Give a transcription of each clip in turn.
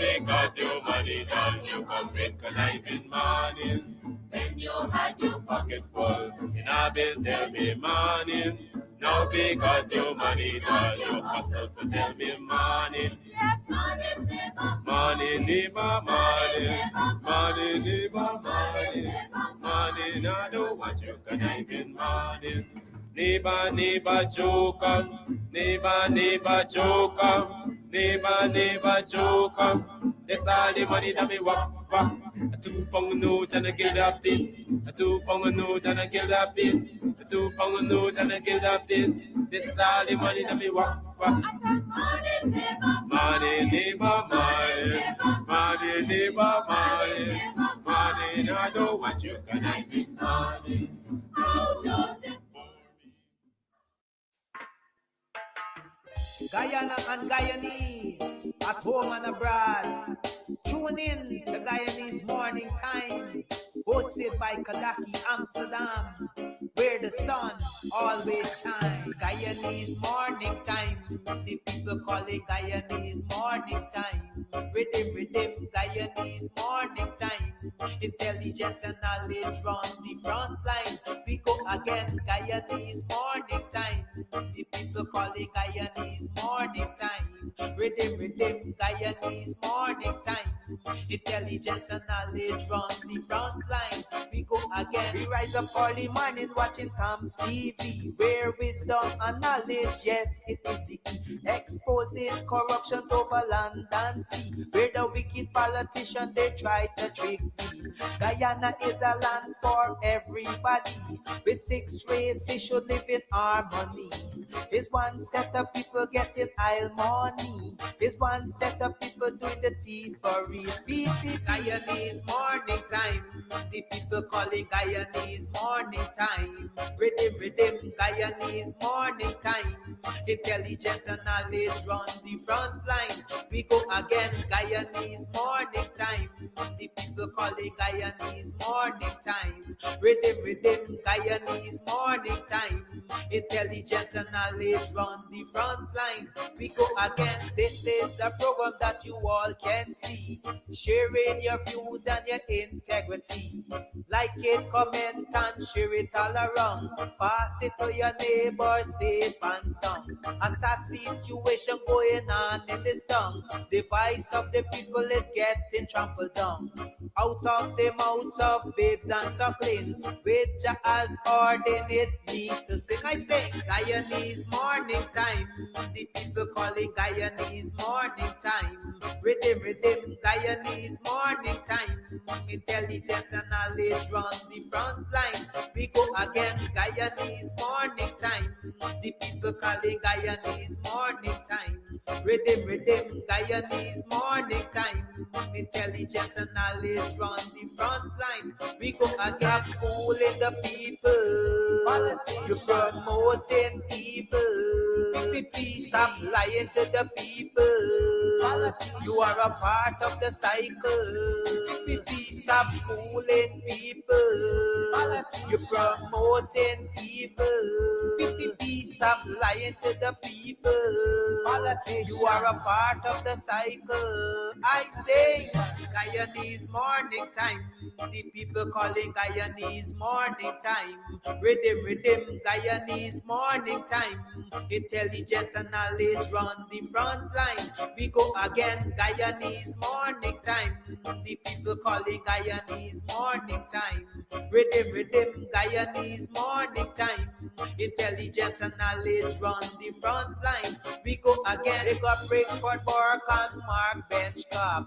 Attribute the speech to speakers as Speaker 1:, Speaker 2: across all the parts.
Speaker 1: because you money done, you come with conniving morning. Then you had your pocket full, in a bill tell me morning. Now because you money done, you hustle for tell me morning. Yes, morning, neighbor, morning, neighbor, morning, morning, neighbor, morning, morning. I don't want you conniving morning. Neighbor, neighbor, joker, neighbor, neighbor, joker, neighbor, neighbor, joker. That's all the money that me walk. A 2 pound note and a guilda piece. A 2 pound note and a guilda piece. A 2 pound note and a guilda piece. This is all the money that me walk. I said money, neighbor, money, neighbor, money, money, neighbor, money, money. I don't want you conniving money. Oh, Joseph.
Speaker 2: Guyana and Guyanese, at home and abroad. Tune in to Guyanese Morning Time, hosted by Kadaki Amsterdam, where the sun always shines. Guyanese Morning Time, the people call it Guyanese Morning Time. Rhythm, Guyanese Morning Time. Intelligence and knowledge run the front line. We go again, Guyanese Morning Time. The people call it Guyanese Morning Time. Rhythm, Guyanese Morning Time. Intelligence and knowledge run the front line. We go again. We rise up early morning watching Tom's TV, where wisdom and knowledge, yes, it is the key. Exposing corruption over land and sea, where the wicked politician they try to trick me. Guyana is a land for everybody. With 6 races should live in harmony. Is one set of people getting aisle money. Is one set of people doing the thievery. Beep, Guyanese Morning Time. The people calling Guyanese Morning Time. Rhythm, Guyanese Morning Time. Intelligence and knowledge run the front line. We go again, Guyanese Morning Time. The people calling Guyanese Morning Time. Rhythm, Guyanese Morning Time. Intelligence and knowledge run the front line. We go again. This is a program that you all can see, sharing your views and your integrity. Like it, comment and share it all around. Pass it to your neighbor, safe and sound. A sad situation going on in this town. The voice of the people is getting trampled down. Out of the mouths of babes and sucklings, which as ordained me to sing. I sing Guyanese Morning Time. The people calling Guyanese Morning Time. Rhythm, Guyanese Morning Time. Intelligence and knowledge run the front line. We go again, Guyanese Morning Time. The people calling Guyanese Morning Time. Rhythm, Guyanese Morning Time. Intelligence and knowledge run the front line. We go again, fooling the people. You're promoting evil. Stop lying to the people. You are a part of the cycle. Stop fooling people. You're promoting evil. Stop lying to the people. You are a part of the cycle. I say Guyanese Morning Time. The people calling Guyanese Morning Time. Rhythm, Guyanese Morning Time. Intelligence and knowledge run the front line. We go again, Guyanese Morning Time. The people calling Guyanese Morning Time. Rhythm, Guyanese Morning Time. Intelligence and knowledge run the front line. We go again, they got Brickford, Bork and Mark Benchcop.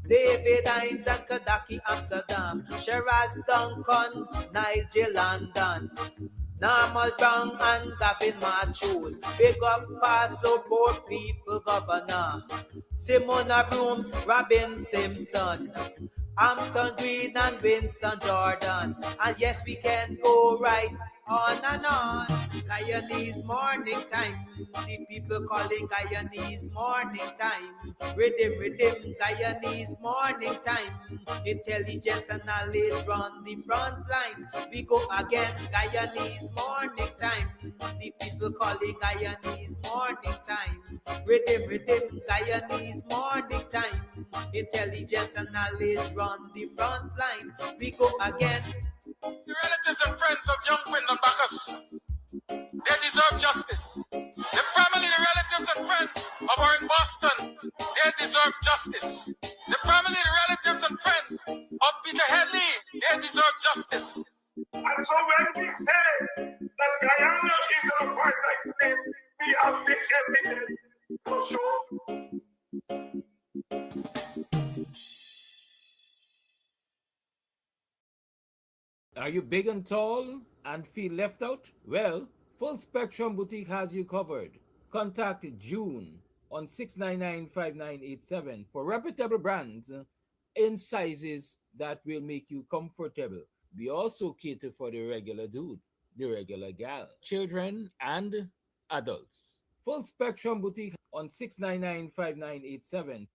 Speaker 2: David Hines and Kadaki Amsterdam. Sherrod Duncan, Nigel London. Normal Brown and Gavin Matthews. Big up Pastor, poor people governor. Simona Brooms, Robin Simpson. Hampton Green and Winston Jordan. And yes, we can go right On and on, Guyanese morning time. The people calling Guyanese morning time. Rhythm, Guyanese morning time. Intelligence and knowledge run the front line. We go again, Guyanese morning time. The people calling Guyanese morning time. Rhythm, Guyanese morning time. Intelligence and knowledge run the front line. We go again.
Speaker 1: The relatives and friends of young Wyndham Bacchus, they deserve justice. The family, the relatives and friends of our in Boston, they deserve justice. The family, the relatives and friends of Peter Headley, they deserve justice.
Speaker 3: And so when we say that Guyana is an apartheid state, we have the evidence to show.
Speaker 4: Are you big and tall and feel left out? Well, Full Spectrum Boutique has you covered. Contact June on 699-5987 for reputable brands in sizes that will make you comfortable. We also cater for the regular dude, the regular gal, children and adults. Full Spectrum Boutique on 699-5987.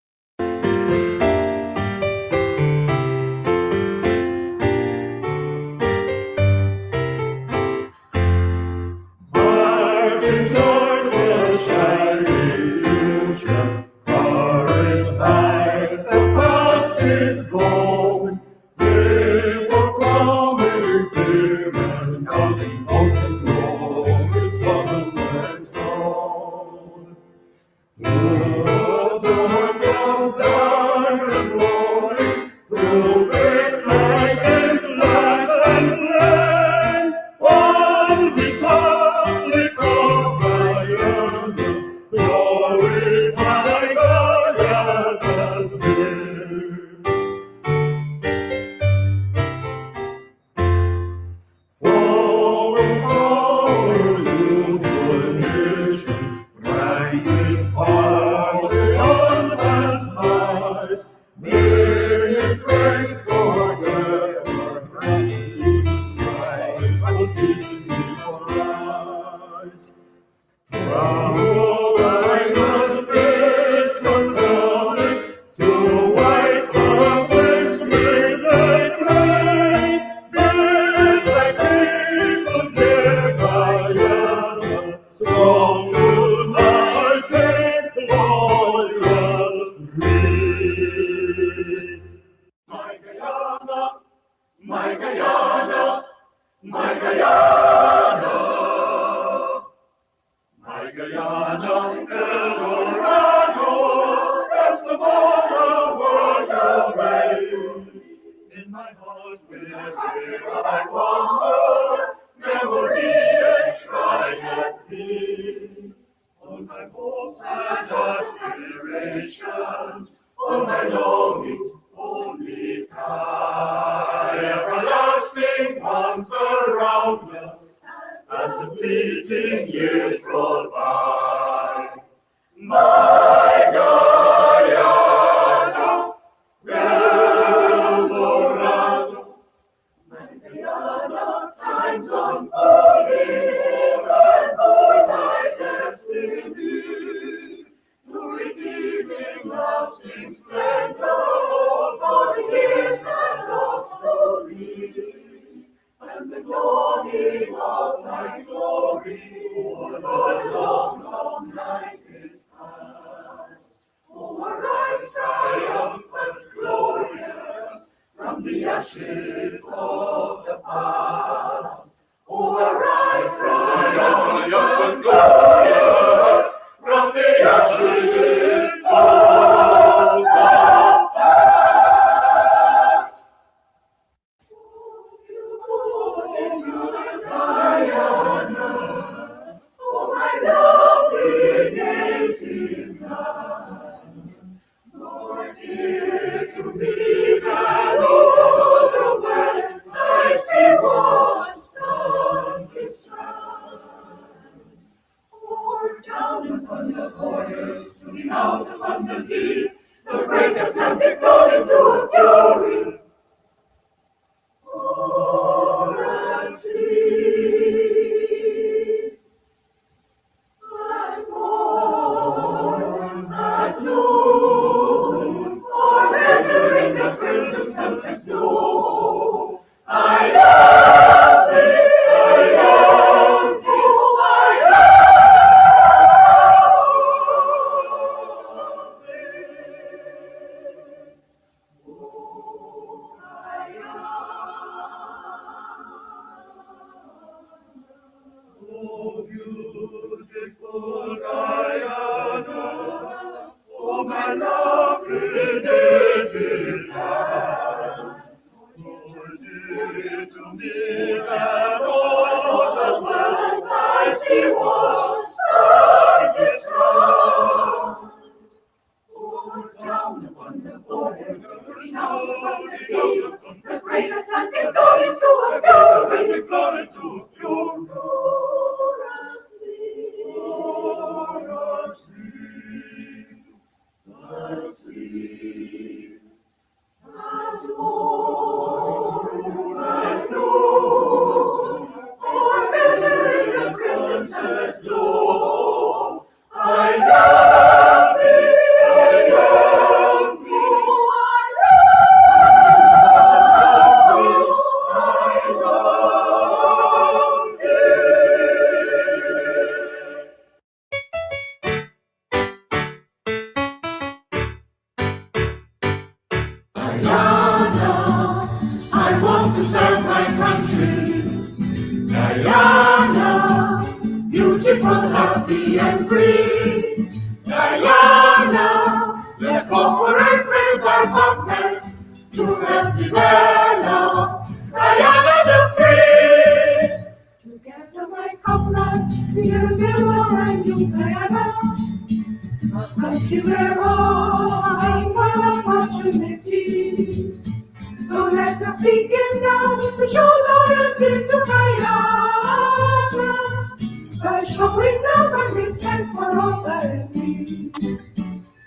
Speaker 5: Marching towards the shining future, courage high, the past is gone. Before coming fear and counting out the glory, summoners gone. Through the storm comes dark and glory, through face lightning, flash and flame. On the Republic of Guyana, glorify Guyana's name. Forward, forward, youthful nation, bright with power, beyond man's might. May his strength forever gratitude to strive and season for right. From Guyana's base consummate to white surface streets that claim. Build thy people, dear Guyana, strong, united, loyal, free.
Speaker 3: My Guyana, my Guyana, my Guyana, my Guyana, El Dorado, rest of all the world away. In my heart wherever I wander, memory enshrined thee. All my hopes and aspirations, all my longings, only tie everlasting bonds around us as the fleeting years roll by. My Guyana, El Dorado, my Guyana, times unfolding, and for my destiny, the redeeming, lasting splendor of years and lost to me, and the dawning of thy glory, for the long, long night is past. Oh, arise, triumphant, glorious, from the ashes of the past. Oh, arise, triumphant, glorious, from the ashes of the past. Guyana, oh, my lovely native land, more dear to me than all the world I see washed on this strand. Or down upon the borders, looking out upon the deep, the great Atlantic blown into a fury. Or a sea
Speaker 5: resistance no. I love thee, I love you, I love thee. Oh, oh, beautiful Guyana, oh, my lovely native land. To me that all the world I see was sun is strong. Oh, down upon the border, down upon the deep, the great Atlantic glory to a pure, great glory to a pure, the sea. As more I know, or better in the presence as though I love thee, I love you, I love you, Guyana, I want to serve my country. Guyana, beautiful, happy and free. Guyana, let's cooperate with our government to help develop Guyana the free. Together, my comrades, we'll build a brand new Guyana, a country where all are equal opportunity. So let us begin now to show loyalty to Guyana by showing love and respect for all Guyanese.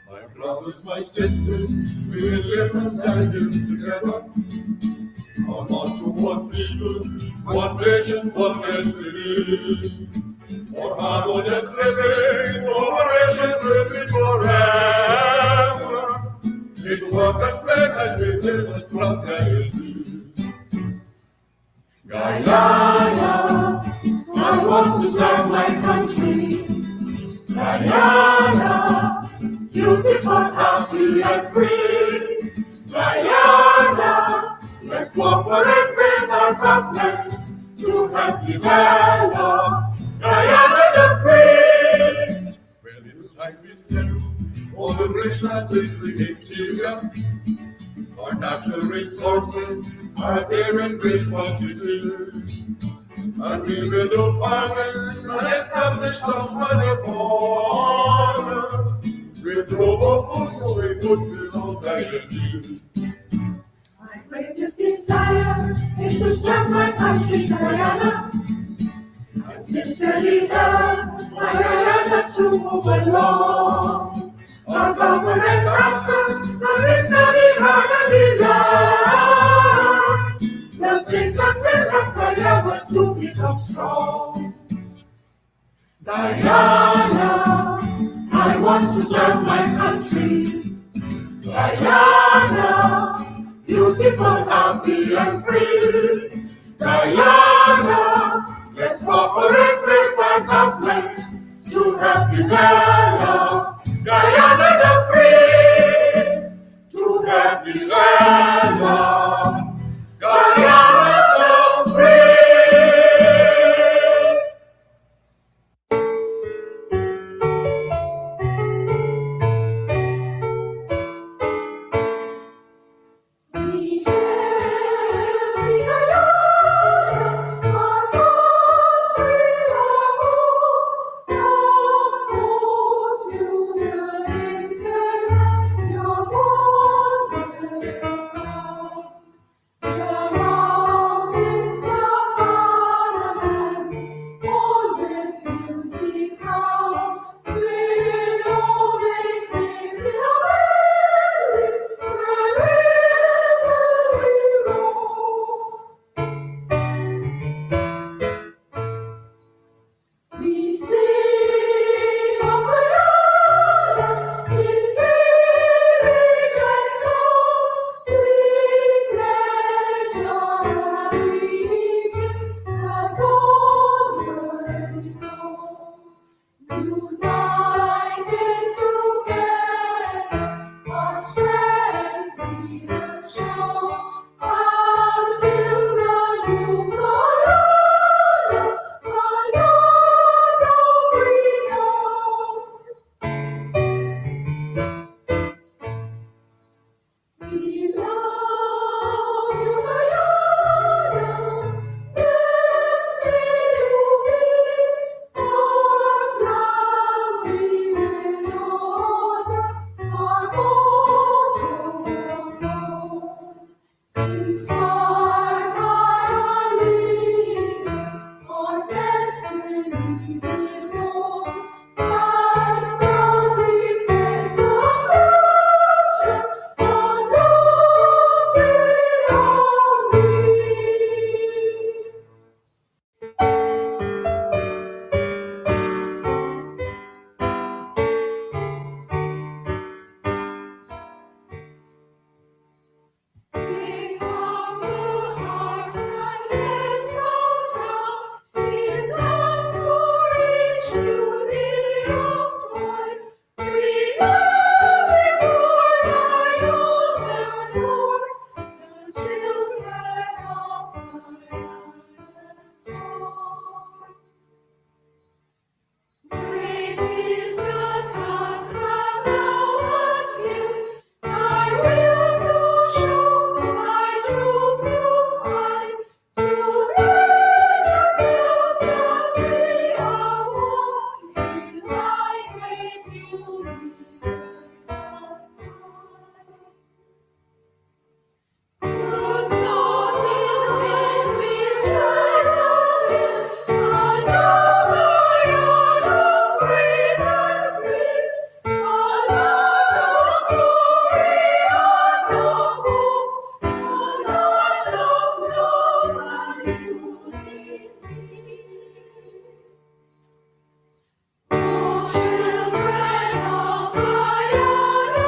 Speaker 5: My brothers, my sisters, we will live and die here together. On to one people, one nation, one destiny. For harmonious living, cooperation will be forever. In work and play as we live a strong Guyanese. Guyana, I want to serve my country. Guyana, beautiful, happy and free. Guyana, let's cooperate with our government to help develop Guyana the free. Well, it's time we settle all the racials in the interior. Our natural resources are there in great quantity. And we will do farming and establish towns by the border. We'll grow more food so we could fill our Guyanese. My greatest desire is to serve my country, Guyana, and sincerely help my Guyana to move along. Our government asks us, and we study hard and we learn the things that will help Guyana to become strong. Guyana, I want to serve my country. Guyana, beautiful, happy and free. Guyana, let's cooperate with our government to help develop Guyana the free. To help develop Guyana the free. Inspired by our leaders, our destiny behold, and proudly place the culture unrooted on me. With humble hearts and heads held proud, we dance for each unit of toil. Freedom before thine altar, Lord, the children of Guyana's song. Great is the task that thou hast given, thy will to show, thy truth to find, to teach ourselves that we are one in thy great universe of life. Roots not in vain, we strike the hill, and of Guyana great and free, a land of glory and of hope, a land of love and unity. O children of Guyana,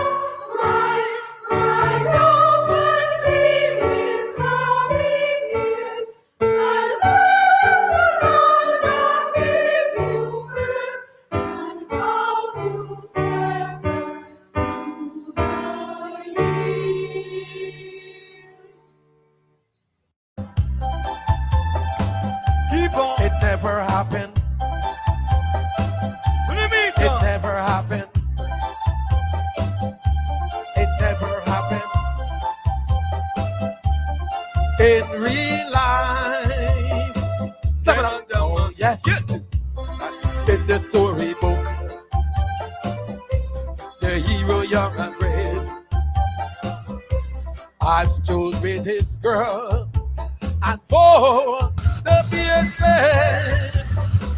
Speaker 5: rise, rise up and sing with crowning tears, and bless the land that gave you birth, and vow to serve her through the years.
Speaker 2: Keep on.
Speaker 6: It never happened.
Speaker 2: What do you mean,
Speaker 6: It
Speaker 2: Tom?
Speaker 6: never happened. It never happened. In real life. Step it up. Oh, yes. In the storybook, the hero young and brave, I've stood with his girl and for the fierce flame,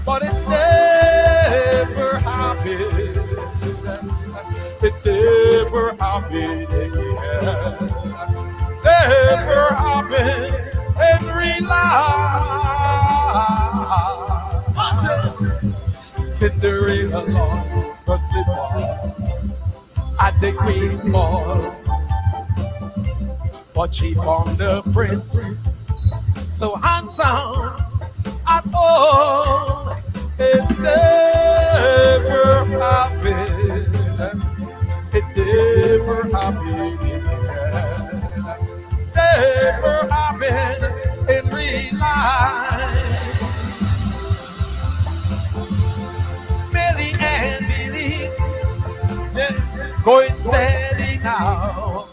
Speaker 6: but it never happened. It never happened. Never happened in real life. Cinderella lost her slipper at the Queen's ball, but she found the prince so handsome at all. It never happened. It never happened. Never happened in real life. Millie and Billy going steady now.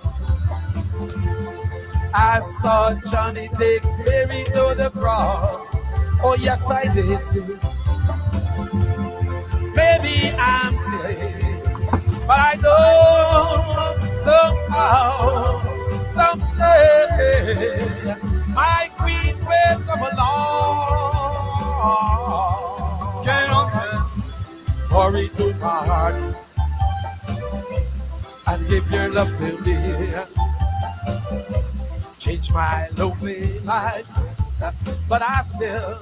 Speaker 6: I saw Johnny take Mary to the cross. Oh yes, I did. Maybe I'm silly, but I know somehow, someday, my queen will come along.
Speaker 2: Get on time.
Speaker 6: Hurry to my heart and give your love to me. Change my lonely life, but I still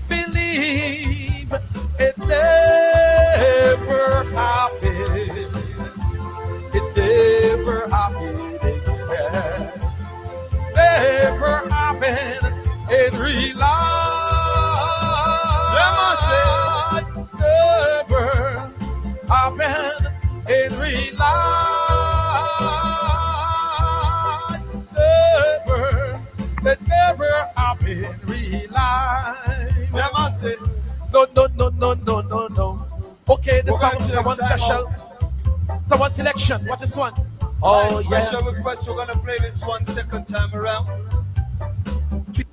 Speaker 6: believe it never happened. It never happened again. Never happened in real life. Never happened in real life. That never happened in real life. No. Okay, this song is one special. Someone selection. Watch this one. Oh yeah.
Speaker 2: Special request. We're gonna play this one second time around.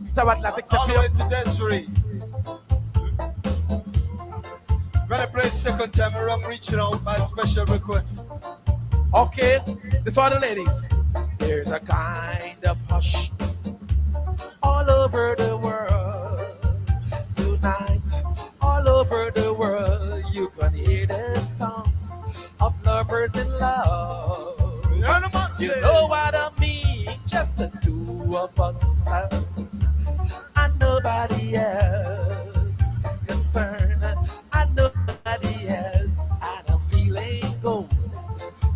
Speaker 6: Star Atlantic
Speaker 2: All the way to Desiree. Gonna play second time around, reaching out by special request.
Speaker 6: Okay, this for the ladies. There's a kind of hush all over the world tonight. All over the world, you can hear the songs of lovers in love. You know what I mean? Just the two of us and nobody else concerned, and nobody else. And I'm feeling good,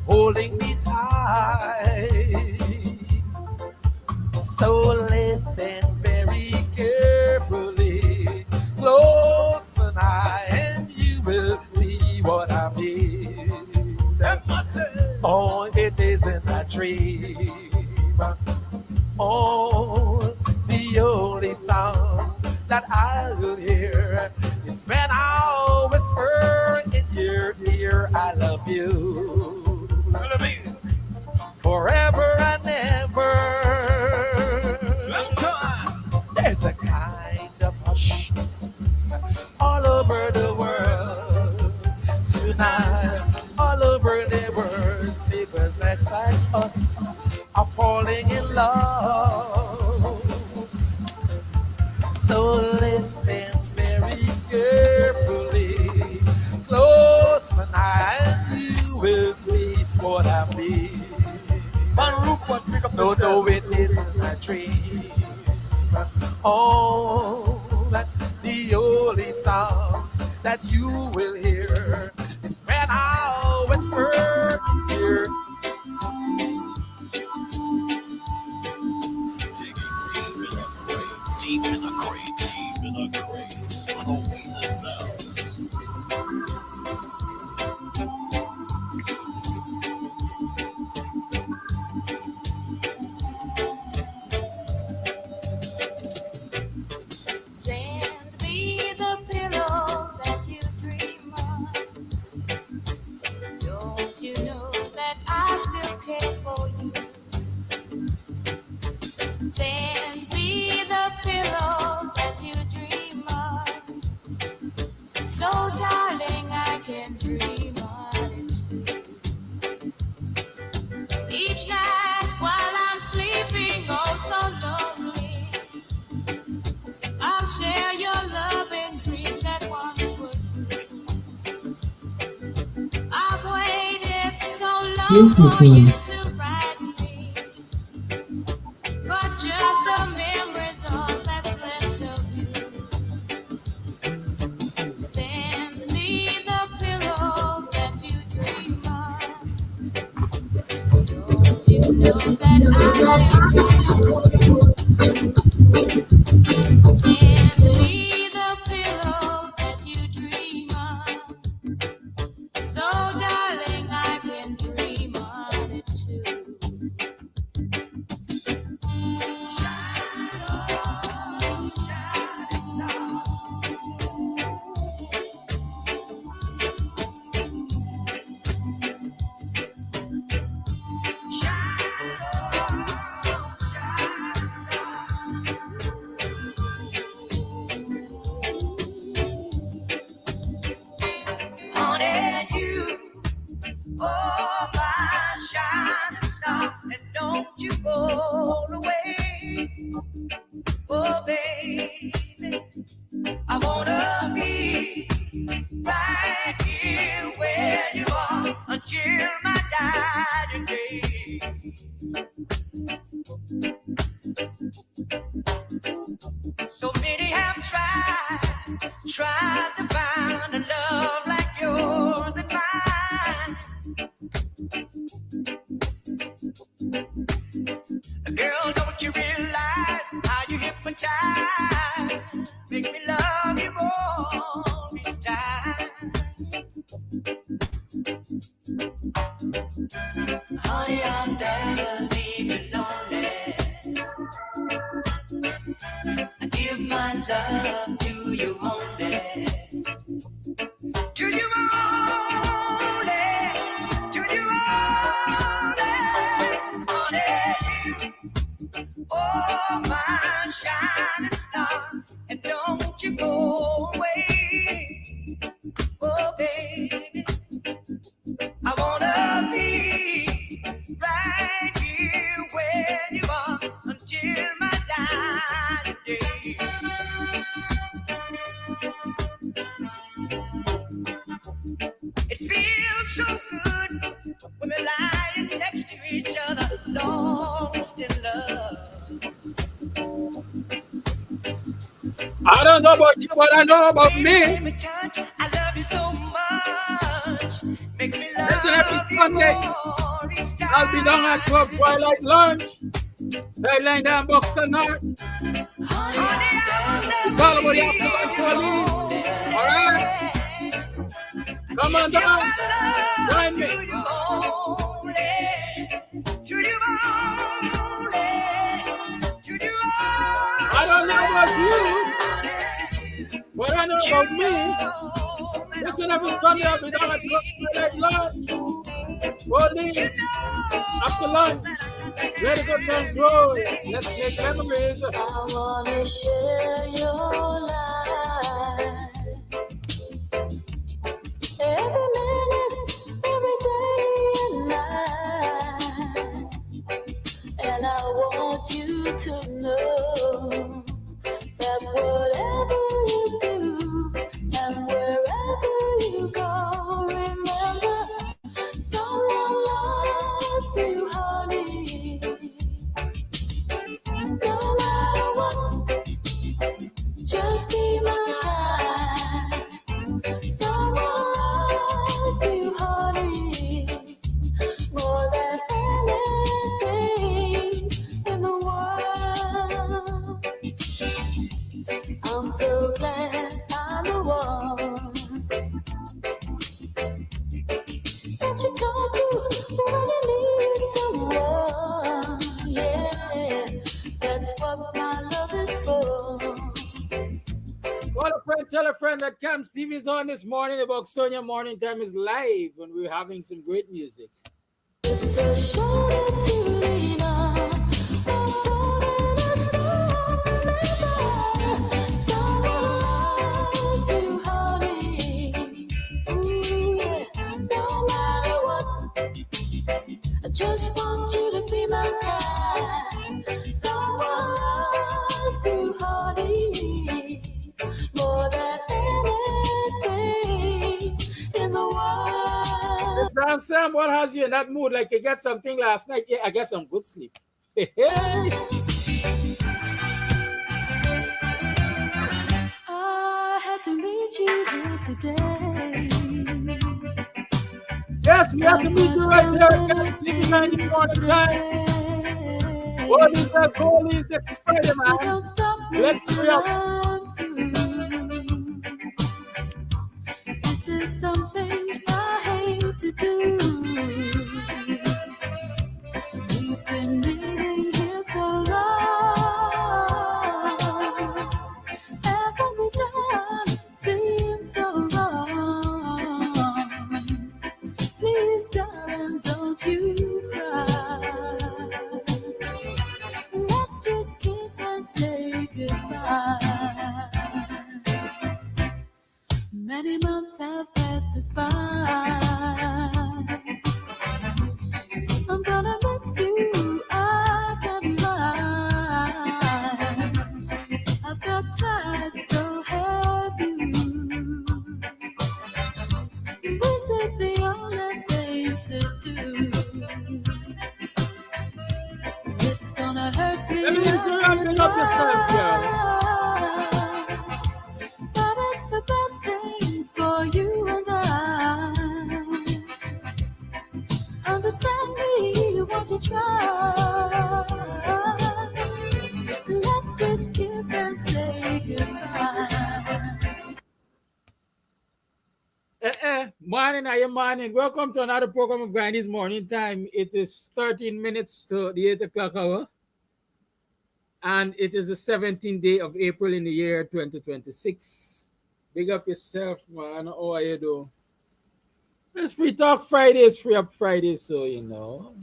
Speaker 6: holding me tight. So listen very carefully, close an eye, and you will see what I mean. Oh, it isn't a dream. Oh, the only sound that I will hear is when I whisper in your ear, I love you. Forever and ever. There's a kind of hush all over the world tonight. All over the world, people that's like us are falling in love. So listen very carefully, close an eye, and you will see what I mean. No, it isn't a dream. Oh, the only sound that you will hear is when I whisper here.
Speaker 1: Deep in the crate, always a sound.
Speaker 7: Send me the pillow that you dream of. Don't you know that I still care for you? Send me the pillow that you dream of. So darling, I can dream on it too. Each night while I'm sleeping, oh so lonely, I'll share your love and dreams that once were true. I've waited so long for you to write me, but just a memory's all that's left of you. Send me the pillow that you dream of. Don't you know that Send me the pillow that you dream of. So darling, I can dream on it too.
Speaker 2: Honey, you, oh my shining star, and don't you go away, oh baby, I wanna be right here where you are until my dying day. So many have tried to find a love like yours and mine. Girl, don't you realize how you hypnotize? Make me love you more each time. Honey, I'll never leave you lonely. I give my love to you only. To you only. To you only. Honey, you, oh my shining star, and don't you go away, oh baby. I wanna be right here where you are until
Speaker 4: I don't know about you, but I know about me.
Speaker 2: Make me touch. I love you so much. Make me love
Speaker 4: Listen, every
Speaker 2: you
Speaker 4: Sunday,
Speaker 2: more each time.
Speaker 4: I'll be down at Club Twilight Lunch, sideline down Buxtonian. It's all about the after lunch release. All right? Come on down. Join me. I don't know about you, but I know about me. Listen, every Sunday I'll be down at Club Twilight Lunch. Police, after lunch, let it go control. Let's make memories.
Speaker 7: I wanna share your life. Every minute, every day and night. And I want you to know that whatever you do and wherever you go, remember someone loves you, honey. No matter what, just be my guide. Someone loves you, honey, more than anything in the world. I'm so glad I'm the one that you come to when you need someone. Yeah, that's what my love is for.
Speaker 4: Call a friend, tell a friend that Camp Steve is on this morning. The Buxtonian Morning Time is live when we're having some great music.
Speaker 7: It's a shoulder to lean on, a golden storm, remember, someone loves you, honey. Ooh, yeah. No matter what, I just want you to be my guide. Someone loves you, honey, more than anything in the world.
Speaker 4: Sam, what has you in that mood? Like you got something last night? Yeah, I got some good sleep.
Speaker 7: I had to meet you here today.
Speaker 4: Yes, we have to meet you right here at Camp Steve 90 Morning Time. What is that goal? Is it Spider-Man?
Speaker 7: Don't stop me
Speaker 4: Let's
Speaker 7: till
Speaker 4: go.
Speaker 7: I'm through. This is something I hate to do. We've been meeting here so long, and what we've done seems so wrong. Please, darling, don't you cry. Let's just kiss and say goodbye. Many months have passed us by. I'm gonna miss you, I can't lie. I've got ties so heavy. This is the only thing to do. It's gonna hurt me.
Speaker 4: Let me just wrapping up yourself, girl.
Speaker 7: But it's the best thing for you and I. Understand me, won't you try? Let's just kiss and say goodbye.
Speaker 4: Morning, I am morning. Welcome to another program of Guyanese Morning Time. It is 13 minutes to the 8 o'clock hour. And it is the 17th day of April in the year 2026. Big up yourself, man. How are you doing? It's Free Talk Fridays, Free Up Fridays, so you know.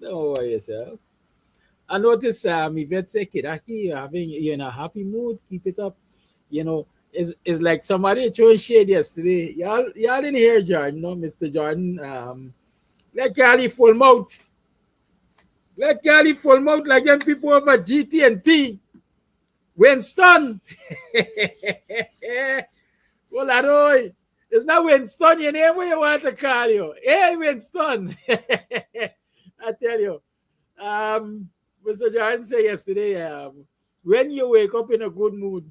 Speaker 4: Don't worry yourself. I notice Yvette said, Kidaki, you're in a happy mood. Keep it up. You know, it's like somebody throwing shade yesterday. Y'all didn't hear Jordan, no, Mr. Jordan. Let Cali full mouth. Let Cali full mouth like them people over GT&T. Winston. Well, I know. It's not Winston, your name where you want to call you. Hey, Winston. I tell you. Mr. Jordan said yesterday, when you wake up in a good mood,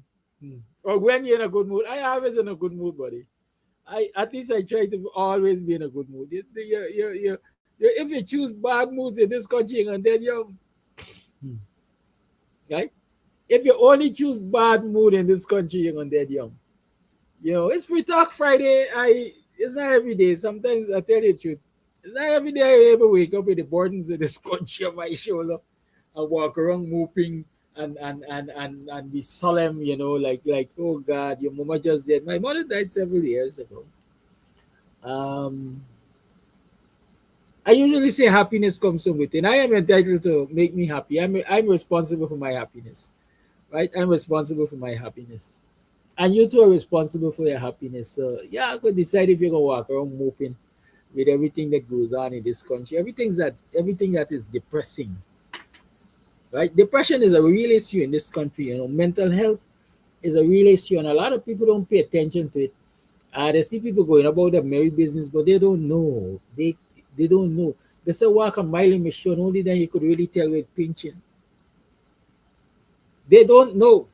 Speaker 4: Or when you're in a good mood. I always in a good mood, buddy. I at least I try to always be in a good mood. If you choose bad moods in this country, you're gonna dead young, right? If you only choose bad mood in this country, you're gonna dead young. It's Free Talk Friday. It's not every day. Sometimes I tell you the truth. It's not every day I ever wake up with the burdens of this country on my shoulder and walk around moping and be solemn, like oh God, your mama just dead. My mother died several years ago. Um, I usually say happiness comes from within. I am entitled to make me happy. I'm responsible for my happiness, right? I'm responsible for my happiness, and you two are responsible for your happiness. So yeah, I could decide if you're gonna walk around moping with everything that goes on in this country, everything that is depressing, right? Depression is a real issue in this country. Mental health is a real issue, and a lot of people don't pay attention to it. They see people going about their merry business, but they don't know. They don't know. They say walk a mile in Mission, only then you could really tell with pinching. They don't know.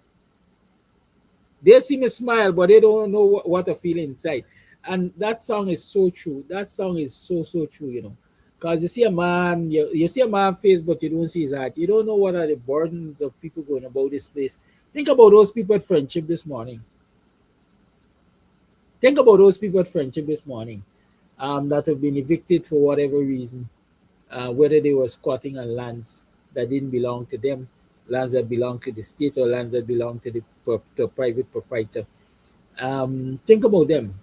Speaker 4: They see me smile, but they don't know what I feel inside. And that song is so true. That song is so true. Because you see a man, you see a man face, but you don't see his heart. You don't know what are the burdens of people going about this place. Think about those people at Friendship this morning. Think about those people at Friendship this morning that have been evicted for whatever reason, whether they were squatting on lands that didn't belong to them, lands that belong to the state, or lands that belong to the private proprietor. Think about them.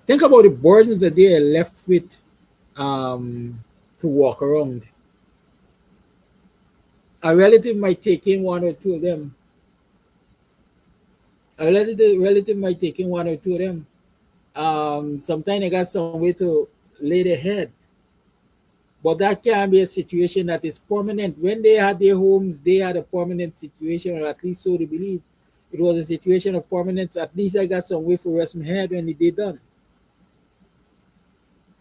Speaker 4: Think about the burdens that they are left with to walk around. A relative might take in one or two of them. A relative might take in one or two of them. Sometimes they got some way to lay their head. But that can be a situation that is permanent. When they had their homes, they had a permanent situation, or at least so they believe. It was a situation of permanence. At least I got some way for rest my head when it did done.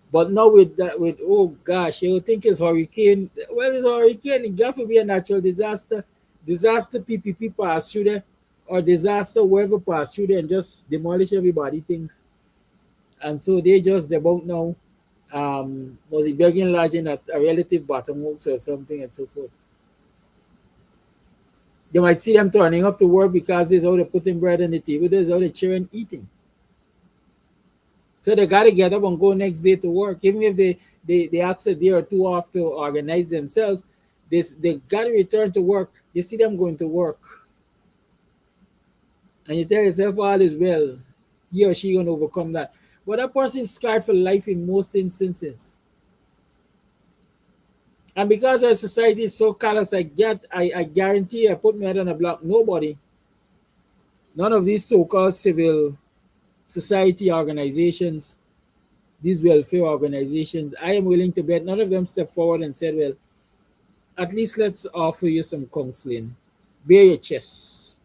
Speaker 4: But now with oh gosh, you think it's hurricane. Well, it's a hurricane. It got to be a natural disaster. Disaster PPP pass through there, or disaster wherever pass through there and just demolish everybody things. And so they just about now was it begging large in a relative bottom house or something and so forth. They might see them turning up to work because there's how they're putting bread on the table, there's how the children eating. So they got to get up and go next day to work. Even if they ask a day or two off to organize themselves, they got to return to work. You see them going to work. And you tell yourself, all is well. He or she going to overcome that. But that person is scarred for life in most instances. And because our society is so callous, I guarantee I put my head on a block. Nobody, none of these so-called civil society organizations, these welfare organizations, I am willing to bet none of them stepped forward and said, well, at least let's offer you some counseling. Bare your chest.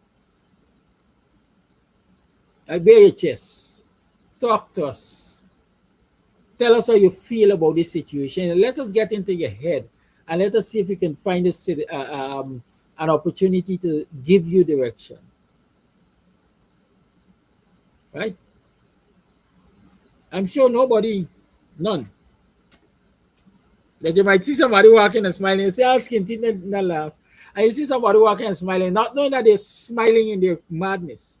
Speaker 4: Bare your chest. Talk to us. Tell us how you feel about this situation. And let us get into your head. And let us see if we can find an opportunity to give you direction. Right? I'm sure none. That you might see somebody walking and smiling and say, asking, not laugh. And you see somebody walking and smiling, not knowing that they're smiling in their madness.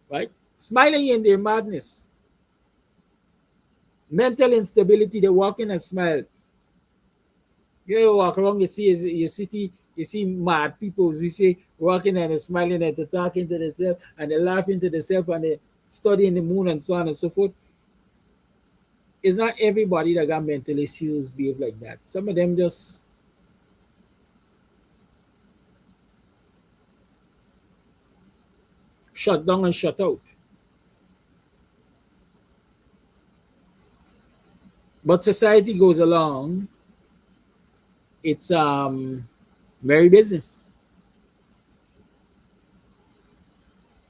Speaker 4: Right? Smiling in their madness. Mental instability, they walk in and smile. You walk around, you see your city, you see mad people, we say walking and smiling and they're talking to themselves and they're laughing to themselves and they're studying the moon and so on and so forth. It's not everybody that got mental issues behave like that. Some of them just shut down and shut out. But society goes along, it's merry business.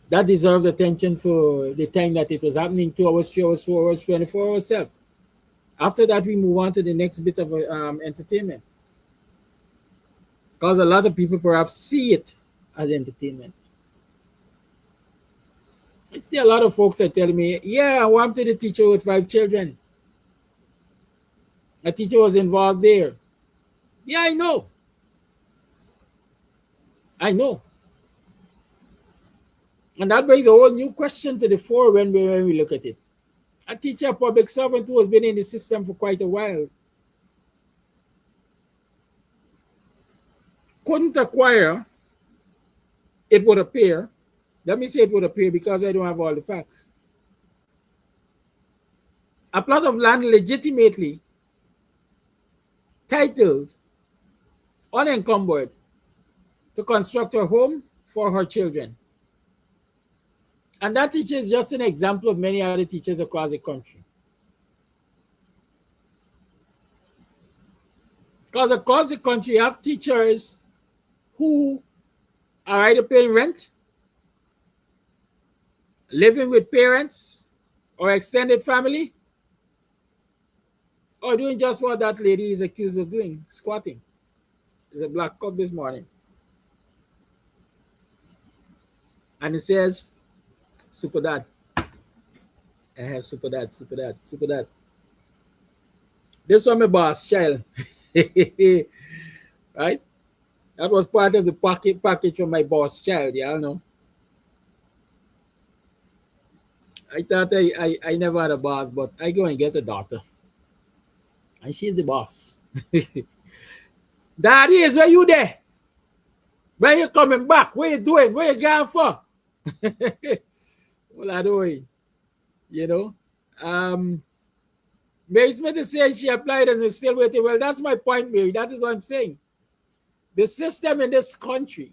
Speaker 4: That deserves attention for the time that it was happening, 2 hours, 3 hours, 4 hours, 24 hours, 7. After that, we move on to the next bit of entertainment. Because a lot of people perhaps see it as entertainment. I see a lot of folks are telling me, yeah, I wanted a teacher with 5 children. A teacher was involved there. Yeah, I know. I know. And that brings a whole new question to the fore when we look at it. A teacher, a public servant who has been in the system for quite a while, couldn't acquire, it would appear, let me say it would appear because I don't have all the facts, a plot of land legitimately titled, unencumbered, to construct a home for her children. And that teacher is just an example of many other teachers across the country. Because across the country, you have teachers who are either paying rent, living with parents or extended family, or doing just what that lady is accused of doing, squatting. There's a black cup this morning. And it says, super dad. It has super dad, super dad, super dad. This was my boss child. Right? That was part of the package from my boss child, y'all know. I thought I never had a boss, but I go and get a daughter. And she's the boss. Daddy, is where you there? When you coming back? What you doing? What you going for? Well, I doing, you know. Mary Smith is saying she applied and is still waiting. Well, that's my point, Mary. That is what I'm saying. The system in this country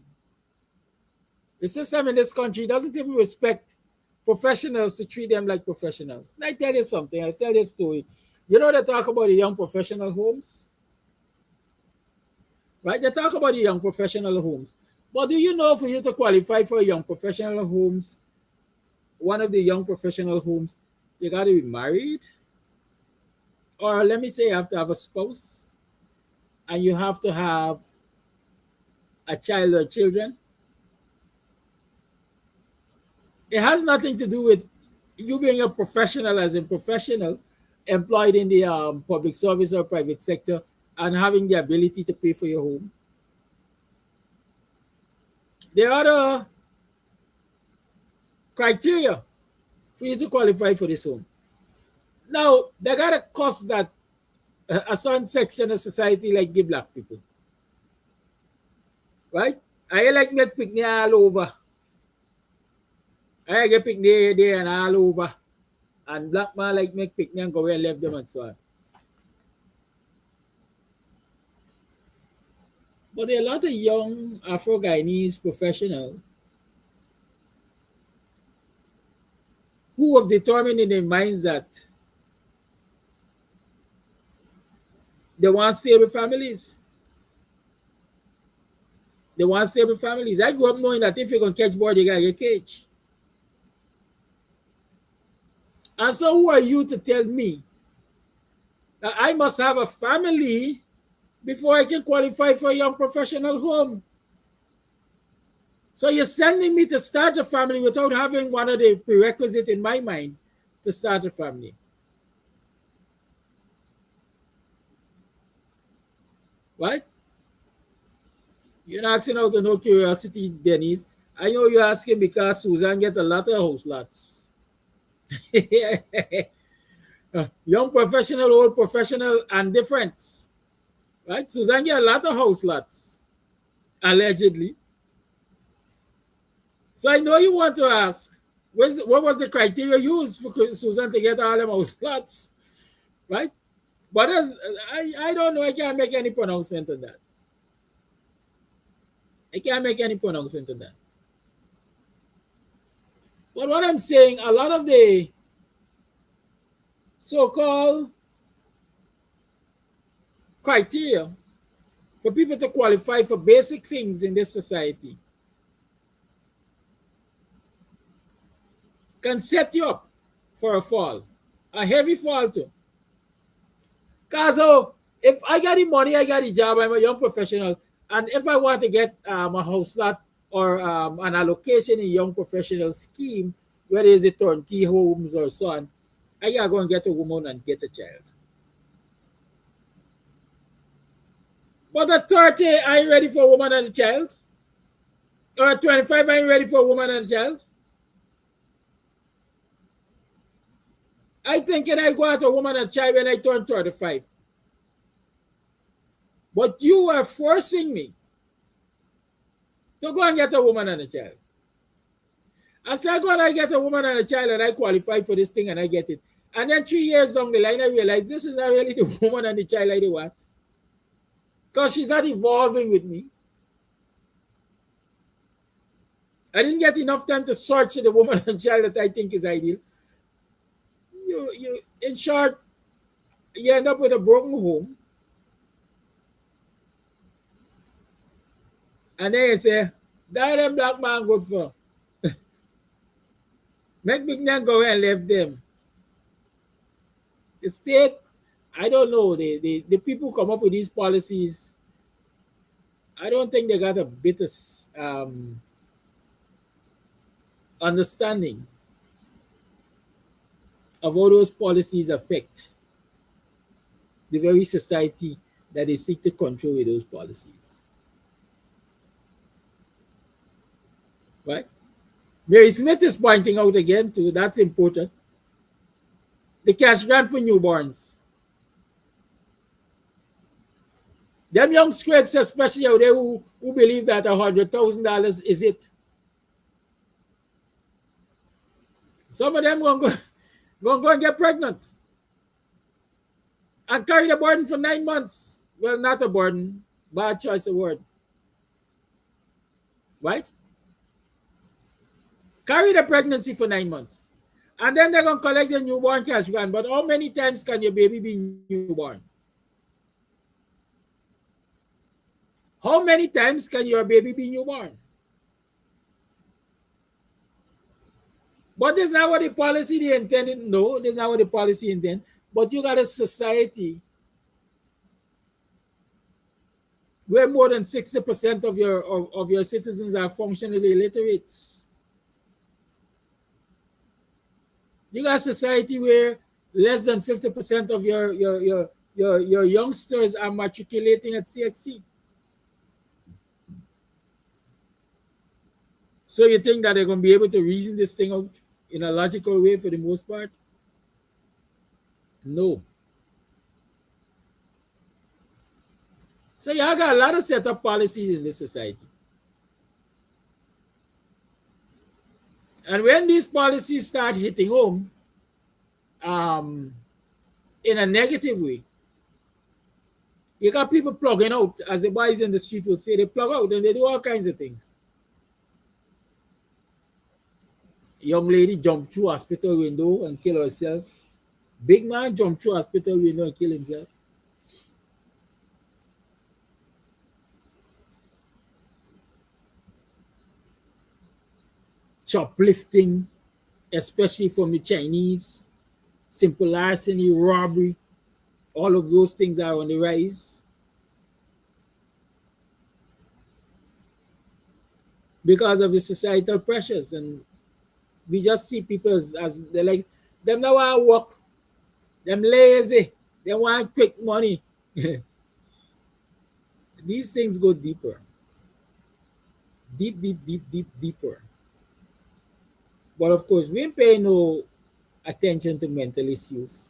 Speaker 4: doesn't even respect professionals to treat them like professionals. And I tell you something. I tell you a story. You know, they talk about the young professional homes, right? They talk about the young professional homes. But do you know, for you to qualify for a young professional homes, one of the young professional homes, you got to be married? Or let me say you have to have a spouse, and you have to have a child or children. It has nothing to do with you being a professional, as in professional, employed in the public service or private sector, and having the ability to pay for your home. There are other criteria for you to qualify for this home. Now, they got a cost that a certain section of society like give black people. Right? I like make picnic all over. I get picnic there and all over. And black man like make picnic and go away and leave them and so on. But there are a lot of young Afro-Guyanese professionals who have determined in their minds that they want stable families. They want stable families. I grew up knowing that if you're going to catch board, you got to get cage. And so who are you to tell me that I must have a family before I can qualify for a young professional home? So you're sending me to start a family without having one of the prerequisites in my mind to start a family. Right? You're not asking out of no curiosity, Denise. I know you're asking because Susan get a lot of house lots. Young professional, old professional, and difference. Right? Susan get a lot of house lots, allegedly. So I know you want to ask, what was the criteria used for Susan to get all them house lots? Right? But I don't know. I can't make any pronouncement on that. I can't make any pronouncement on that. But what I'm saying, a lot of the so-called criteria for people to qualify for basic things in this society can set you up for a fall, a heavy fall too. Because if I got the money, I got the job, I'm a young professional, And if I want to get a house lot or an allocation in young professional scheme, whether it's a turnkey homes or so on, I gotta go and get a woman and get a child. But at 30, I ain't ready for a woman and a child. Or at 25, I ain't ready for a woman and a child. I think I go out a woman and a child when I turn 35. But you are forcing me to go and get a woman and a child. I say I go and I get a woman and a child and I qualify for this thing and I get it. And then 3 years down the line, I realize this is not really the woman and the child I want. Because she's not evolving with me. I didn't get enough time to search the woman and child that I think is ideal. In short, you end up with a broken home. And then you say, that them black man good for. Make big man go and leave them. The state, I don't know, the people come up with these policies. I don't think they got a bit of understanding of how those policies affect the very society that they seek to control with those policies. Right? Mary Smith is pointing out again, too, that's important. The cash grant for newborns. Them young scrapes, especially out there who believe that $100,000 is it. Some of them going to go and get pregnant and carry the burden for 9 months. Well, not a burden, bad choice of word. Right? Carry the pregnancy for 9 months. And then they're going to collect the newborn cash grant. But how many times can your baby be newborn? How many times can your baby be newborn? But that's not what the policy they intended. No, that's not what the policy intended. But you got a society where more than 60% of your citizens are functionally illiterate. You got a society where less than 50% of your youngsters are matriculating at CXC. So you think that they're going to be able to reason this thing out in a logical way for the most part? No. So you got a lot of set up policies in this society. And when these policies start hitting home in a negative way, you got people plugging out, as the boys in the street would say, they plug out and they do all kinds of things. Young lady jumped through hospital window and kill herself. Big man jumped through hospital window and kill himself. Shoplifting, especially from the Chinese, simple larceny, robbery, all of those things are on the rise. Because of the societal pressures, and we just see people as they're like, them don't want to work, them lazy, they want quick money. These things go deeper. Deeper. But of course, we ain't paying no attention to mental issues.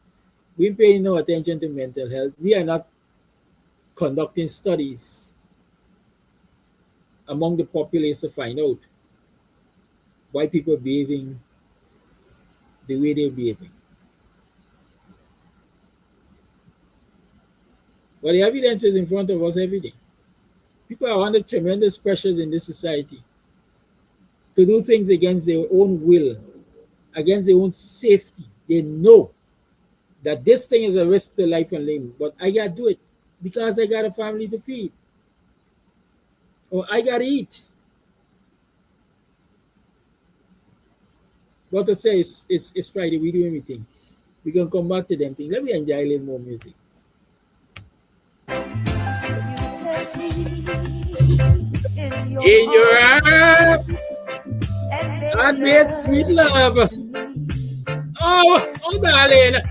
Speaker 4: We ain't paying no attention to mental health. We are not conducting studies among the populace to find out why people are behaving the way they're behaving. But the evidence is in front of us every day. People are under tremendous pressures in this society to do things against their own will, against their own safety. They know that this thing is a risk to life and limb, but I got to do it because I got a family to feed, or I got to eat. But to say it's Friday, we do everything. We're going to come back to them things. Let me enjoy a little more music.
Speaker 7: You can
Speaker 4: In your arms and made sweet love. Oh, darling.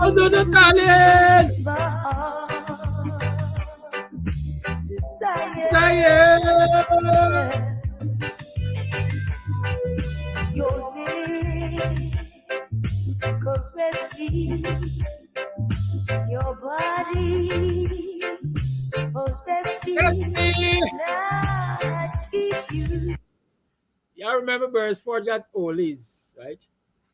Speaker 4: Oh, no, no, darling. Desire.
Speaker 7: Your lips caress me, your body possess me. Not if you.
Speaker 4: Y'all remember Beresford got Ollies, right?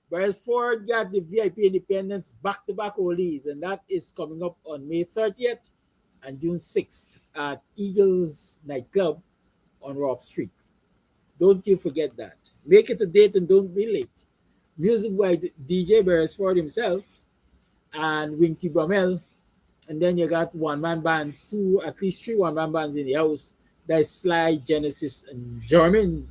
Speaker 4: Beresford got the VIP Independence back-to-back Ollies, and that is coming up on May 30th and June 6th at Eagles Nightclub on Robb Street. Don't you forget that. Make it a date and don't be late. Music by DJ Beresford himself and Winky Bromell. And then you got one-man bands, at least three one-man bands in the house. That's Sly, Genesis, and German.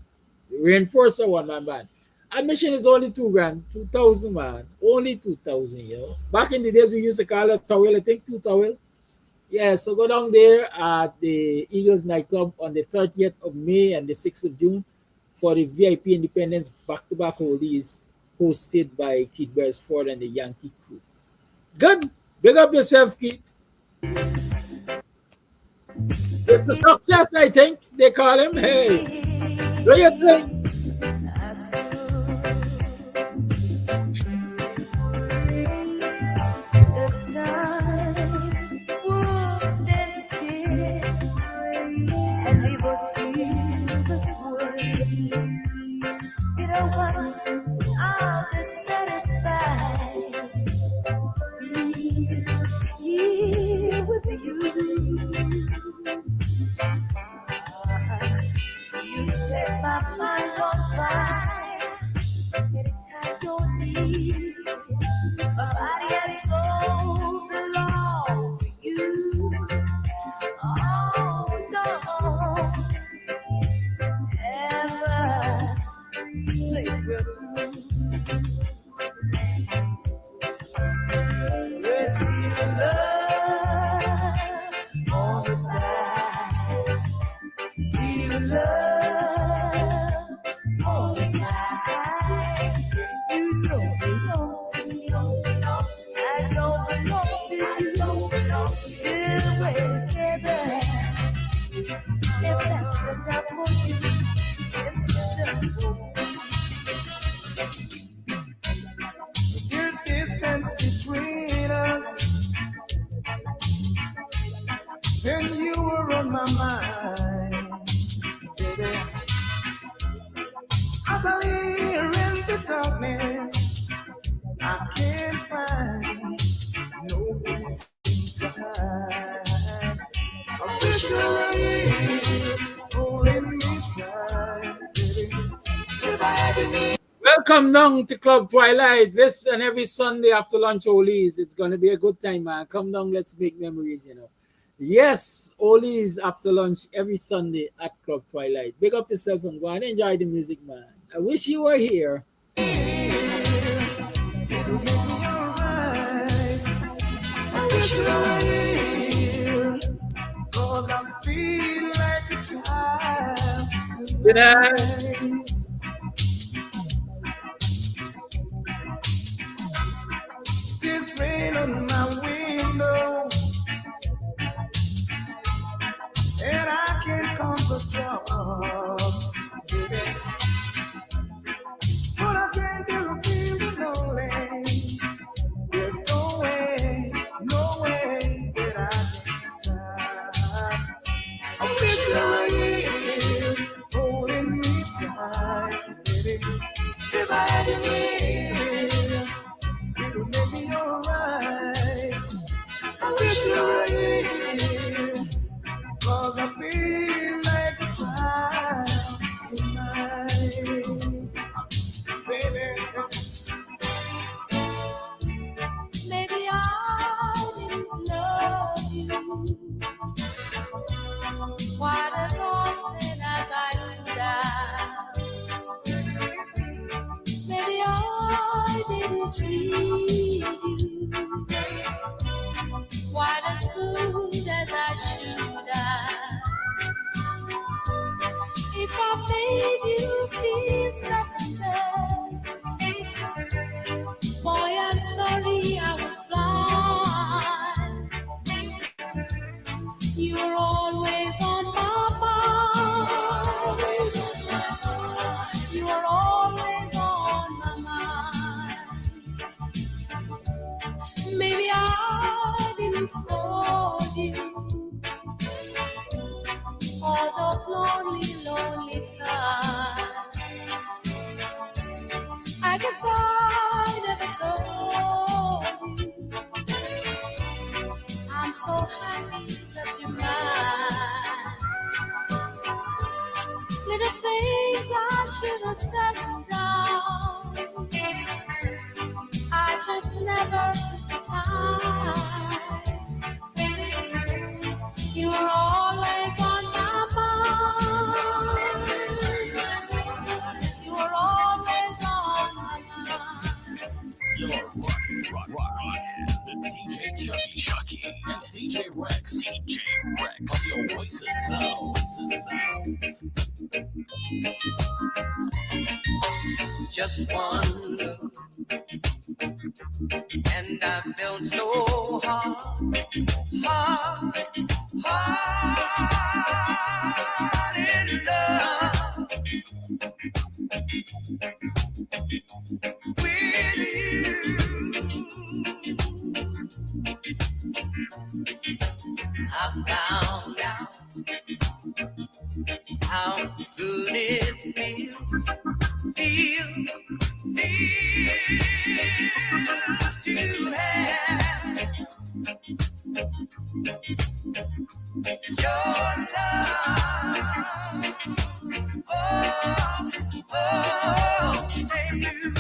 Speaker 4: Reinforcer one-man band. Admission is only $2,000, 2,000 man. Only 2,000, Back in the days we used to call it towel, I think 2 towel. Yeah, so go down there at the Eagles Nightclub on the 30th of May and the 6th of June for the VIP Independence back-to-back oldies hosted by Keith Beresford and the Yankee crew. Good. Big up yourself, Keith. It's the success, I think they call him. Hey, do you think?
Speaker 7: You set my mind on fire. Anytime you're near, my body and soul belong to you. Oh, don't ever say goodbye. Yes, you love on the side. See the love on the side. You don't belong to me. I don't belong to you. Still together. If that's enough for you, it's enough for me. There's distance between us. When you were on my mind, baby, as I hear in the darkness, I can't find no peace inside. I wish you were here, holding me tight, baby. If I ever need.
Speaker 4: Welcome down to Club Twilight. This and every Sunday after lunch, Oli's. It's going to be a good time, man. Come down, let's make memories, Yes, Oli's after lunch every Sunday at Club Twilight. Big up yourself and go and enjoy the music, man. I wish you were here. Good night.
Speaker 7: This rain on my window, and I can't count the drops, baby. But I can't help feeling lonely. There's no way that I can stop. I wish you were here, holding me tight, baby. If I had you near, it would make me alright. I wish you were here, 'cause I feel like a child tonight, baby. Maybe I didn't love you quite as often as I could have. Maybe I didn't treat you quite as good as made you feel second best. Boy, I'm sorry I was blind. You're always on my mind. You're always on my mind. Maybe I didn't hold you all those lonely, lonely times. I guess I never told you I'm so happy that you're mine. Little things I should have said and done, I just never took the time. You were always on my mind. You were always on my mind.
Speaker 8: You're rockin' the DJ Chucky and DJ Rex. Of your Oasis Sounds.
Speaker 9: Just one look, and I felt so hard in love with you. I found out how good it feels to have your love. Oh, say you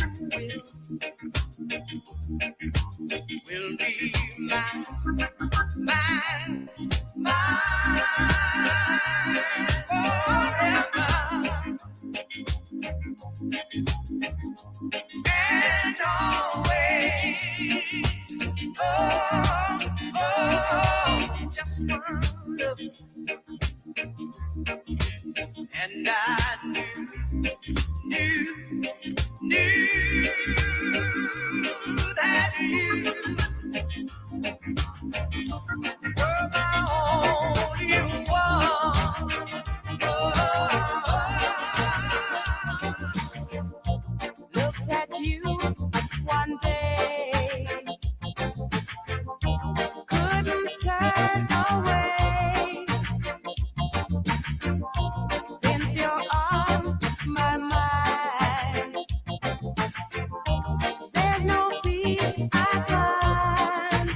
Speaker 9: will be mine forever and always. Just one look, and I knew that you were my only one.
Speaker 7: Looked at you one day, couldn't turn away. Since you're on my mind, there's no peace I find.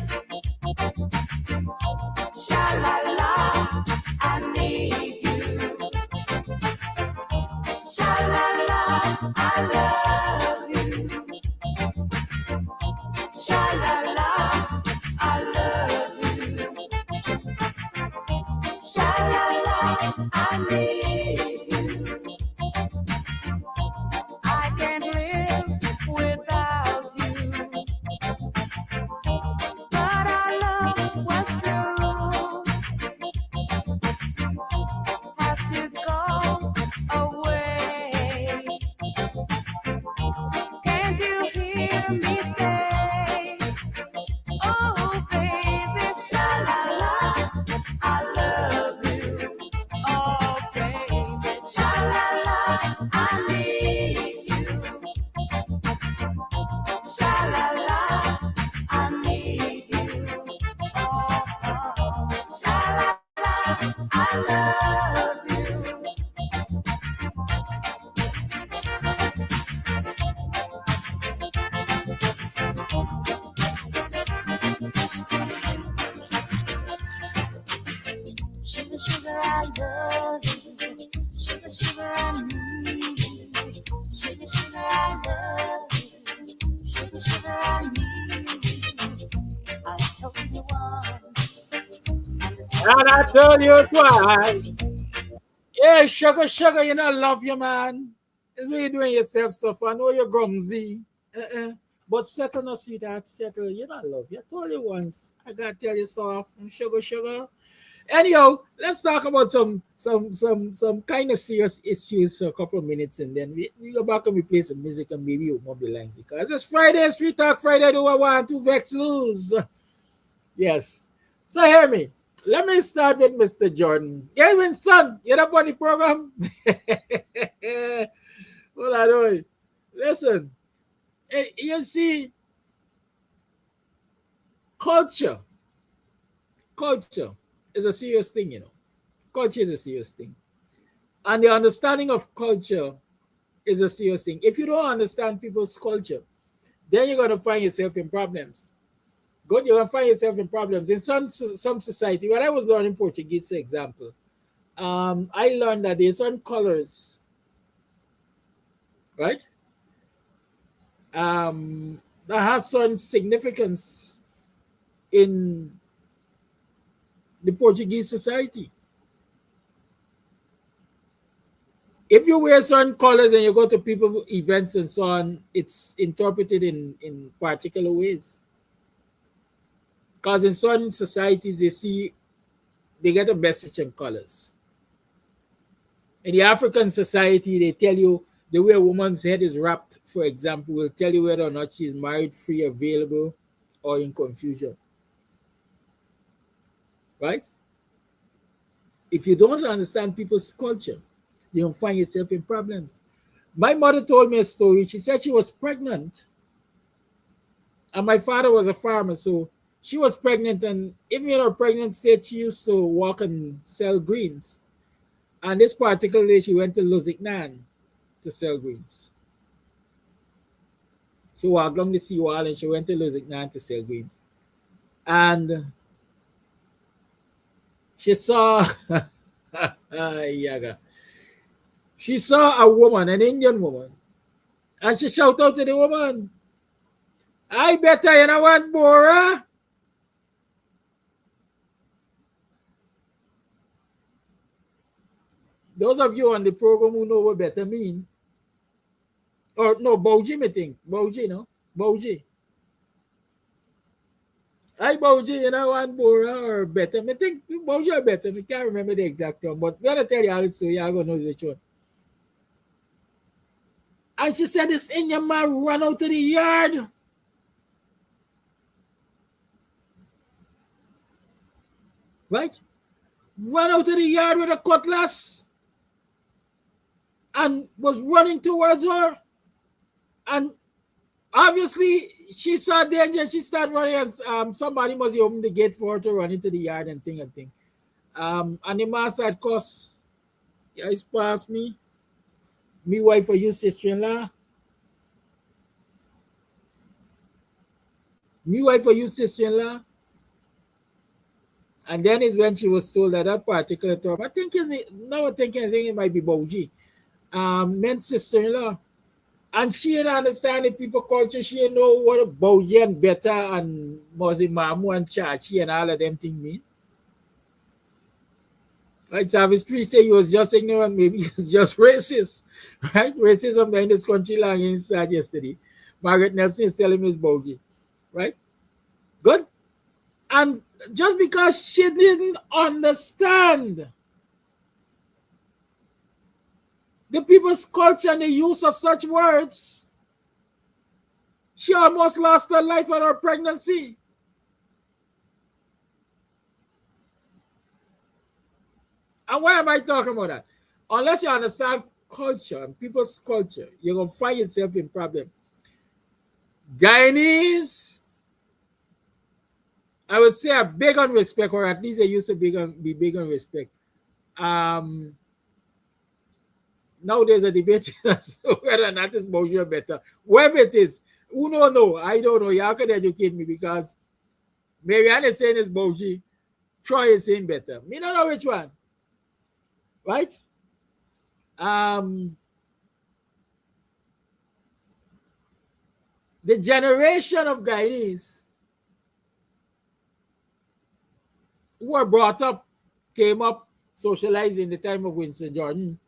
Speaker 7: Sha-la-la, I need you. Sha-la-la, I love you. Sha-la-la, I love you. Sha-la-la, I need you. I can't live without you. But our love was true. Have to go away. Can't you hear me say, oh baby, sha-la-la, I love you. Oh baby, sha-la-la, I need you. Sha-la-la, I need you. Oh, sha-la-la, I love you. Sugar, sugar, I love you. Sugar, sugar, I need you. Sugar, sugar, I love you. Sugar, sugar, I need you. I told you once,
Speaker 4: And I told you twice. Yeah, sugar, you know, I love you, man. Is what you doing yourself stuff. I know you're grumsy. But settle no sweetheart, settle. You know, I love you. I told you once. I gotta tell you so often. Sugar. Anyhow, let's talk about some kind of serious issues for a couple of minutes, and then we go back and we play some music and maybe we'll mobilize because it's Friday, it's Free Talk Friday. Do I want to vex lose? Yes. So hear me. Let me start with Mr. Jordan. Yeah, Winston, you're up on the program. What I doing? Listen, you see, culture, culture is a serious thing, you know. Culture is a serious thing. And the understanding of culture is a serious thing. If you don't understand people's culture, then you're going to find yourself in problems. Good, you're going to find yourself in problems. In some society, when I was learning Portuguese, for example, I learned that there's certain colors, right, that have certain significance in the Portuguese society. If you wear certain colors and you go to people events and so on, it's interpreted in particular ways. Because in certain societies, they get a message in colors. In the African society, they tell you the way a woman's head is wrapped, for example, will tell you whether or not she's married, free, available, or in confusion. Right? If you don't understand people's culture, you'll find yourself in problems. My mother told me a story. She said she was pregnant, and my father was a farmer, so she was pregnant, and even in her pregnant state, she used to walk and sell greens. And this particular day, she went to Lusignan to sell greens. She walked along the seawall and she went to Lusignan to sell greens. And she saw, she saw a woman, an Indian woman, and she shouted out to the woman, "I better you know what, Bora?" Those of you on the program who know what better mean, or no, Boji, me think. Boji, no? Boji. I Boji, you know, one Bora or better. Me think Boji or better. I can't remember the exact term, but I'm gonna tell you how it's so you're gonna know which one. And she said this Indian man run out to the yard. Right? Run out to the yard with a cutlass and was running towards her. And obviously, she saw danger. She started running as somebody must open the gate for her to run into the yard and thing. And the man said, "Cause, yeah, it's past me. Me wife for you, sister-in-law. Me wife for you, sister-in-law." And then is when she was told that particular term, I think it might be Boji, meant sister-in-law. And she didn't understand the people culture. She didn't know what a Boji and Beta and Mozimamu and Chachi and all of them things mean. Right? Savage say he was just ignorant, maybe he was just racist. Right? Racism in this country long inside yesterday. Margaret Nelson is telling me it's Boji. Right? Good. And just because she didn't understand the people's culture and the use of such words, she almost lost her life in her pregnancy. And why am I talking about that? Unless you understand culture and people's culture, you're going to find yourself in problem. Guyanese, I would say, are big on respect, or at least they used to be big on respect. Now there's a debate as to whether or not it's Bourgeois better. Whoever it is, who don't know? I don't know. Y'all can educate me because Marianne is saying it's Bourgeois. Troy is saying better. Me don't know which one. Right? The generation of Guyanese who were brought up, came up, socialized in the time of Winston Jordan,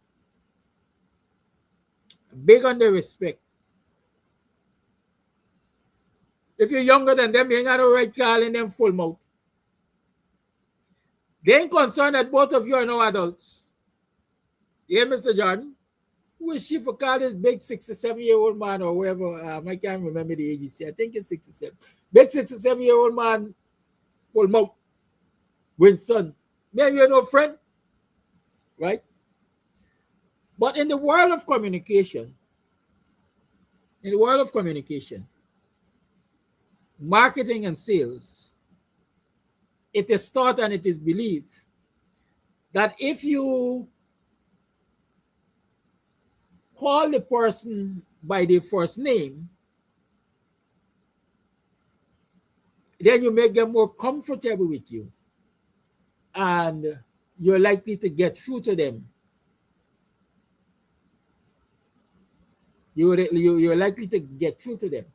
Speaker 4: big on their respect. If you're younger than them, you ain't got no right calling them full mouth. They ain't concerned that both of you are now adults. Yeah, Mr. Jordan? Who is she for call this big 67-year-old man or whoever? I can't remember the age. I think it's 67. Big 67-year-old man, full mouth, Winston. Maybe you're no friend, right? But in the world of communication, marketing and sales, it is thought and it is believed that if you call the person by their first name, then you make them more comfortable with you and you're likely to get through to them. You're likely to get through to them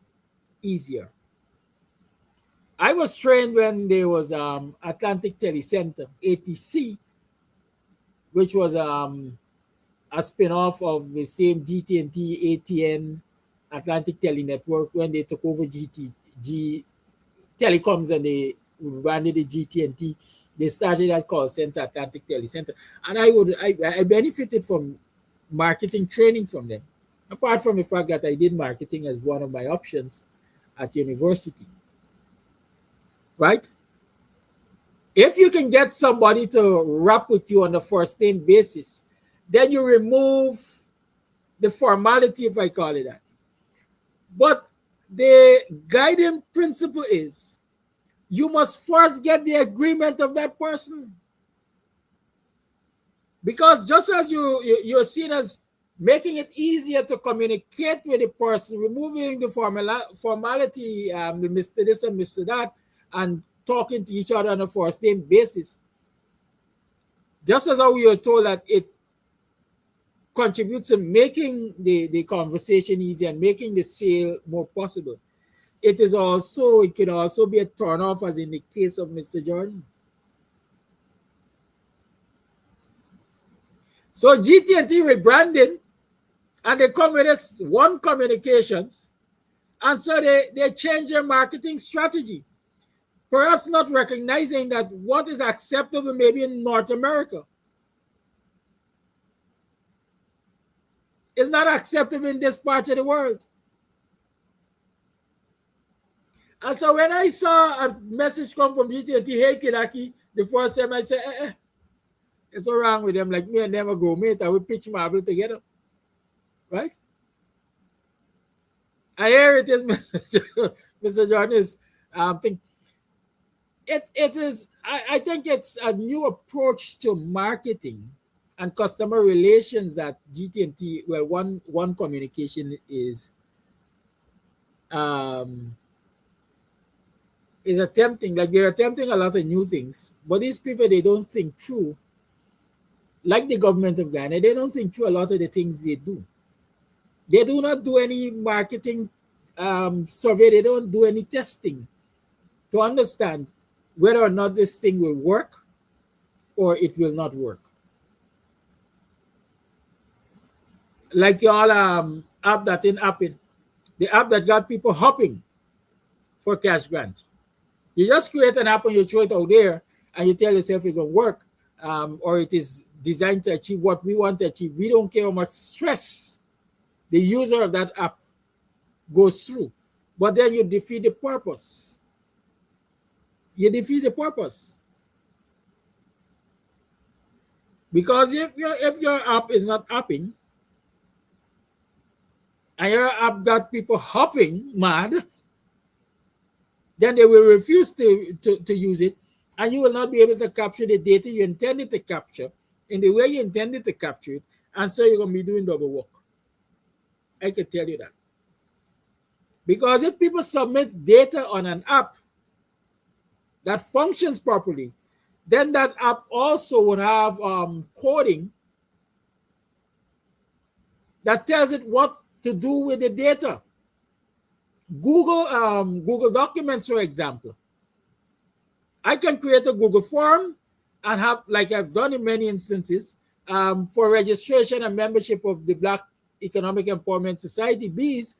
Speaker 4: easier. I was trained when there was Atlantic Telecenter, ATC, which was a spin-off of the same GT&T, ATN, Atlantic Tele Network. When they took over G Telecoms and they branded the GT&T, they started that call center, Atlantic Telecenter. And I benefited from marketing training from them, apart from the fact that I did marketing as one of my options at university. Right? If you can get somebody to rap with you on a first name basis, then you remove the formality, if I call it that. But the guiding principle is you must first get the agreement of that person. Because just as you're seen as making it easier to communicate with the person, removing the formality, the Mr. this and Mr. that, and talking to each other on a first name basis, just as how we are told that it contributes to making the conversation easier and making the sale more possible, it can also be a turn off, as in the case of Mr. Jordan. So GT&T rebranding, and they come with this one communications, and so they change their marketing strategy, perhaps not recognizing that what is acceptable maybe in North America is not acceptable in this part of the world. And so when I saw a message come from GT&T, hey Kidaki, the first time I said, it's so wrong with them, like me and them will go mate, I will pitch Marvel together. Right? And here it is, Mr. Jordan is it is, I think it's a new approach to marketing and customer relations that GT&T, well, one communication is attempting. Like, they're attempting a lot of new things, but these people, they don't think through. Like the government of Ghana, they don't think through a lot of the things they do. They do not do any marketing survey. They don't do any testing to understand whether or not this thing will work or it will not work. Like your app that ain't hopping, the app that got people hopping for cash grant. You just create an app and you throw it out there and you tell yourself it's going to work, or it is designed to achieve what we want to achieve. We don't care how much stress the user of that app goes through. But then you defeat the purpose. You defeat the purpose. Because if your app is not hopping, and your app got people hopping mad, then they will refuse to use it, and you will not be able to capture the data you intended to capture in the way you intended to capture it, and so you're going to be doing double work. I can tell you that. Because if people submit data on an app that functions properly, then that app also would have coding that tells it what to do with the data. Google Documents, for example. I can create a Google form and have, like I've done in many instances, for registration and membership of the Black Economic Empowerment Society, BEES,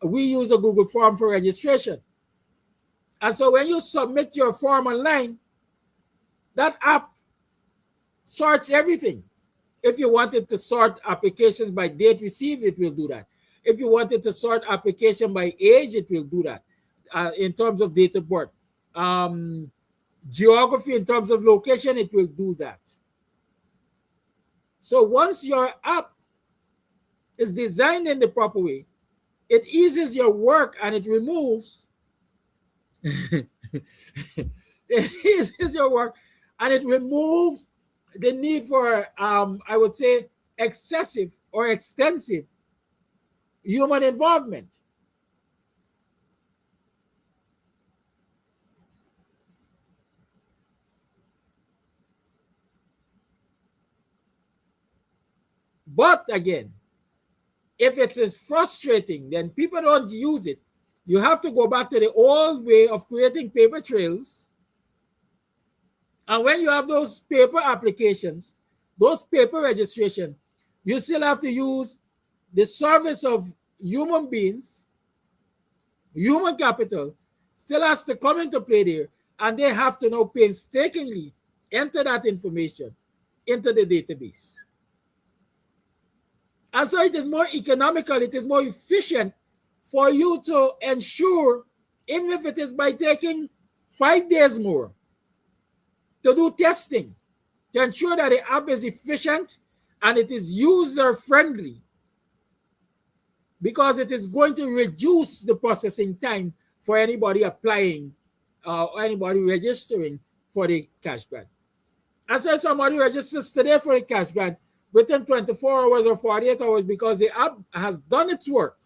Speaker 4: we use a Google form for registration. And so when you submit your form online, that app sorts everything. If you wanted to sort applications by date received, it will do that. If you wanted to sort application by age, it will do that. In terms of date of birth, geography, in terms of location, it will do that. So once your app is designed in the proper way, it eases your work and it removes it eases your work and it removes the need for I would say excessive or extensive human involvement. But again, if it is frustrating, then people don't use it. You have to go back to the old way of creating paper trails. And when you have those paper applications, those paper registration, you still have to use the service of human beings, human capital, still has to come into play there. And they have to now painstakingly enter that information into the database. And so it is more economical, it is more efficient for you to ensure, even if it is by taking 5 days more, to do testing, to ensure that the app is efficient and it is user-friendly, because it is going to reduce the processing time for anybody applying or anybody registering for the cash grant. And so somebody registers today for the cash grant, within 24 hours or 48 hours, because the app has done its work,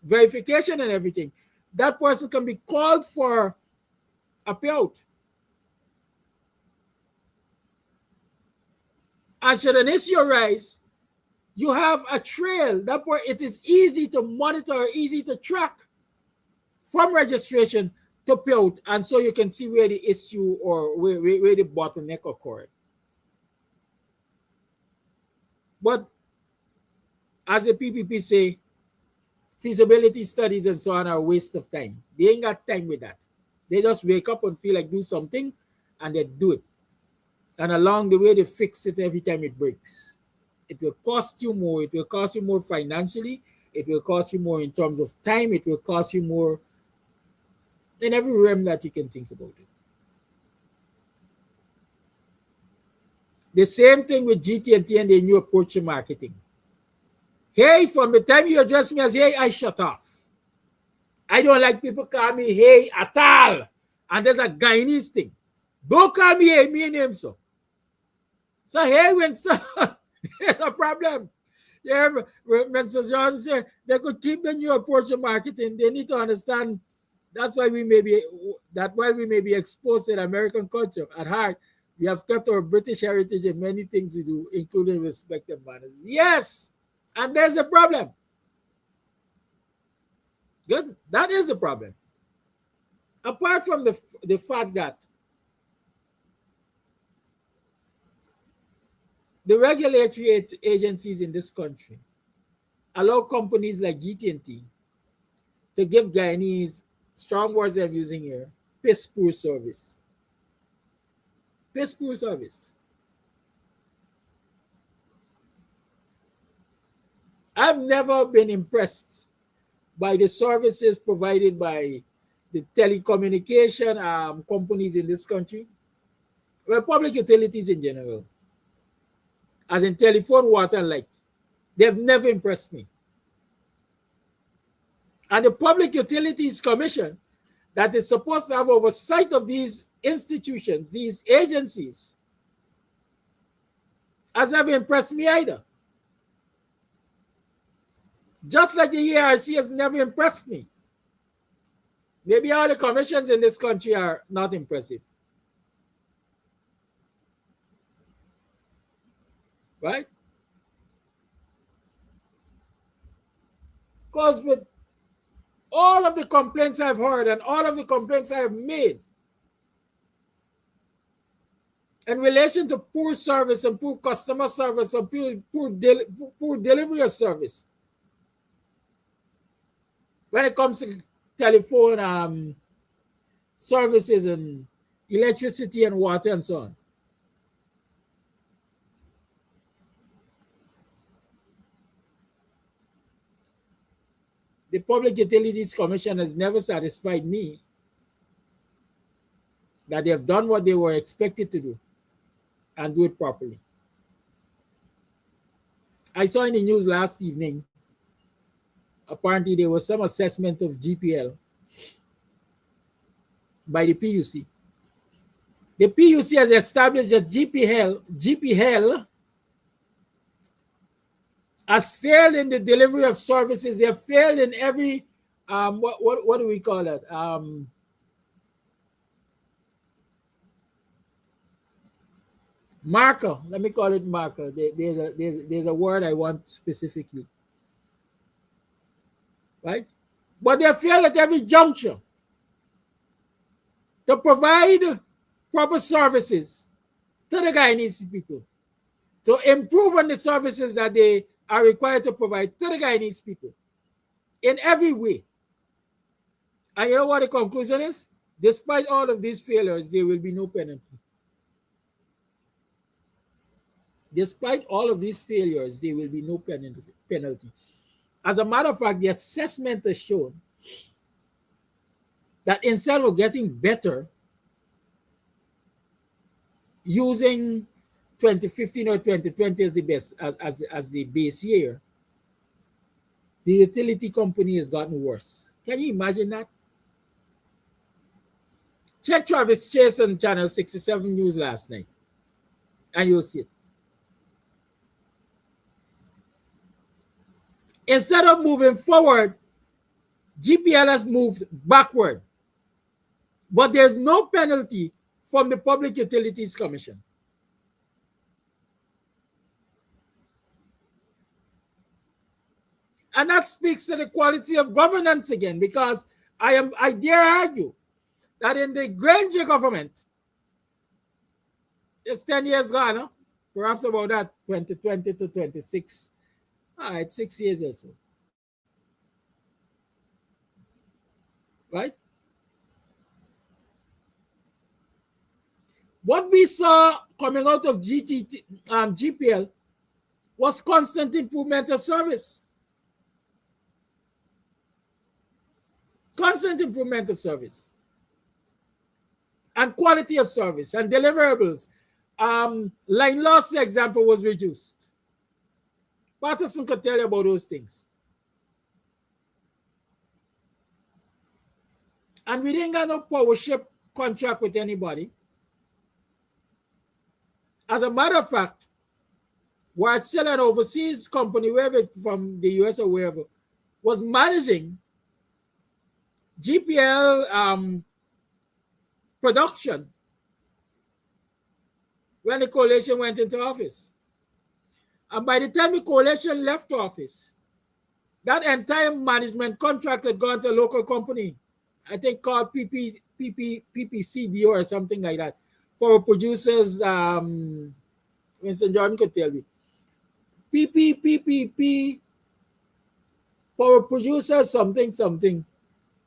Speaker 4: verification and everything, that person can be called for a payout. And should an issue arise, you have a trail. That way it is easy to monitor, easy to track from registration to payout. And so you can see where the issue or where the bottleneck occurred. But as the PPP say, feasibility studies and so on are a waste of time. They ain't got time with that. They just wake up and feel like do something and they do it. And along the way, they fix it every time it breaks. It will cost you more. It will cost you more financially. It will cost you more in terms of time. It will cost you more in every realm that you can think about it. The same thing with GT&T and their new approach to marketing. Hey, from the time you address me as hey, I shut off. I don't like people call me hey at all. And there's a Guyanese thing. Don't call me hey, me name so. So hey, when so, there's a problem. Yeah, when John said they could keep the new approach to marketing, they need to understand that's why we may be exposed to the American culture at heart. We have kept our British heritage and many things we do, including respect and manners. Yes, and there's a problem. Good, that is the problem. Apart from the fact that the regulatory agencies in this country allow companies like GT&T to give Guyanese, strong words I'm using here, piss poor service. Piss poor service. I've never been impressed by the services provided by the telecommunication companies in this country, well, public utilities in general, as in telephone, water, and light. They've never impressed me. And the Public Utilities Commission that is supposed to have oversight of these institutions, these agencies, has never impressed me either. Just like the ERC has never impressed me. Maybe all the commissions in this country are not impressive. Right? Because with all of the complaints I've heard and all of the complaints I have made in relation to poor service and poor customer service and poor delivery of service, when it comes to telephone services and electricity and water and so on, The Public Utilities Commission has never satisfied me that they have done what they were expected to do and do it properly. I saw in the news last evening, apparently there was some assessment of GPL by the PUC. The PUC has established that GPL has failed in the delivery of services. They have failed in every, what do we call it? Marker. Let me call it marker. There's a word I want specifically. Right? But they fail at every juncture to provide proper services to the Guyanese people, to improve on the services that they are required to provide to the Guyanese people in every way. And you know what the conclusion is? Despite all of these failures, there will be no penalty. Despite all of these failures, there will be no penalty. As a matter of fact, the assessment has shown that instead of getting better using 2015 or 2020 as the best as the base year, the utility company has gotten worse. Can you imagine that? Check Travis Chase on Channel 67 News last night, and you'll see it. Instead of moving forward, GPL has moved backward. But there's no penalty from the Public Utilities Commission. And that speaks to the quality of governance again, because I dare argue that in the Granger government, it's 10 years gone, huh? Perhaps about that, 2020 to 26. All right, 6 years or so. Right? What we saw coming out of GPL was constant improvement of service. Constant improvement of service. And quality of service and deliverables. Line loss, for example, was reduced. Patterson could tell you about those things. And we didn't get no power ship contract with anybody. As a matter of fact, Wärtsilä, an overseas company, wherever from the US or wherever, was managing GPL production when the coalition went into office. And by the time the coalition left office, that entire management contract had gone to a local company, I think called PPCD or something like that. Power producers, Winston Jordan could tell you. PPPPP, power producers, something.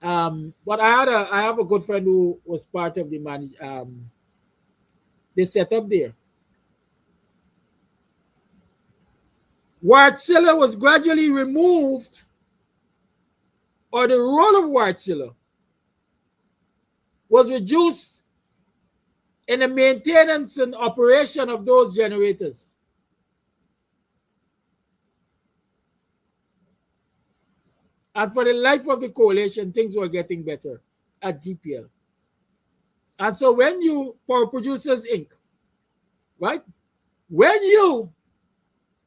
Speaker 4: But I have a good friend who was part of the the setup there. Wärtsilä was gradually removed, or the role of Wärtsilä was reduced in the maintenance and operation of those generators. And for the life of the coalition, things were getting better at GPL. And so when you, Power Producers Inc., right? When you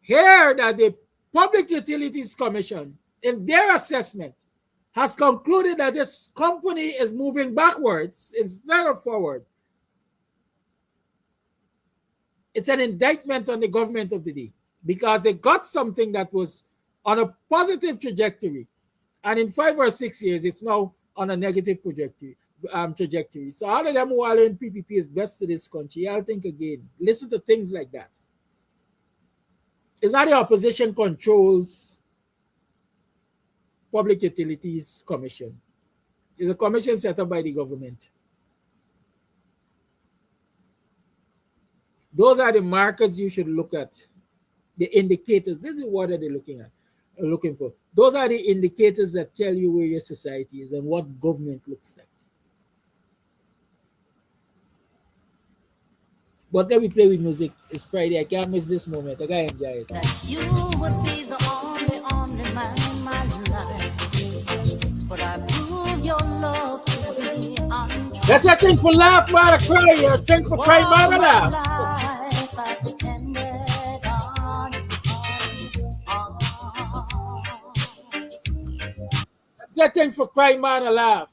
Speaker 4: hear that the Public Utilities Commission, in their assessment, has concluded that this company is moving backwards instead of forward, it's an indictment on the government of the day, because they got something that was on a positive trajectory, and in 5 or 6 years, it's now on a negative trajectory. So all of them who are in PPP is best to this country. I'll think again. Listen to things like that. It's not the opposition controls Public Utilities Commission. It's a commission set up by the government. Those are the markers you should look at, the indicators. This is what are they looking at. looking for. Those are the indicators that tell you where your society is and what government looks like. But let me play with music. It's Friday. I can't miss this moment. I gotta enjoy it.
Speaker 10: That you would be the only man in my life. But I prove your love to be untrue.
Speaker 4: That's a thing for laugh, man. Cry. Thanks for crying, man. Laugh.
Speaker 10: Life I depended on.
Speaker 4: That's a thing for crying, man. Laugh.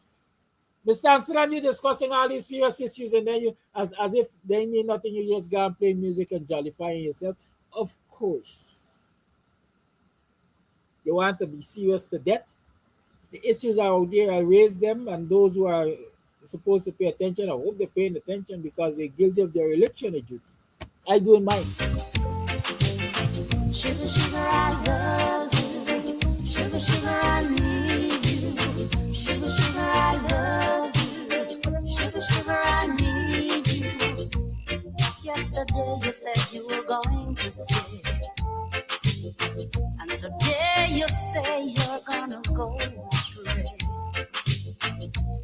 Speaker 4: Mr. Amsterdam, you're discussing all these serious issues, and then you, as if they mean nothing, you just go and play music and jollifying yourself. Of course. You want to be serious to death. The issues are out there. I raise them, and those who are supposed to pay attention, I hope they're paying attention because they're guilty of their election duty. I do in mine.
Speaker 10: Sugar, sugar, I love you. Sugar, sugar, I need you. Sugar, sugar, I love you. Sugar, sugar, I need you. Yesterday you said you were going to stay, and today you say you're gonna go astray.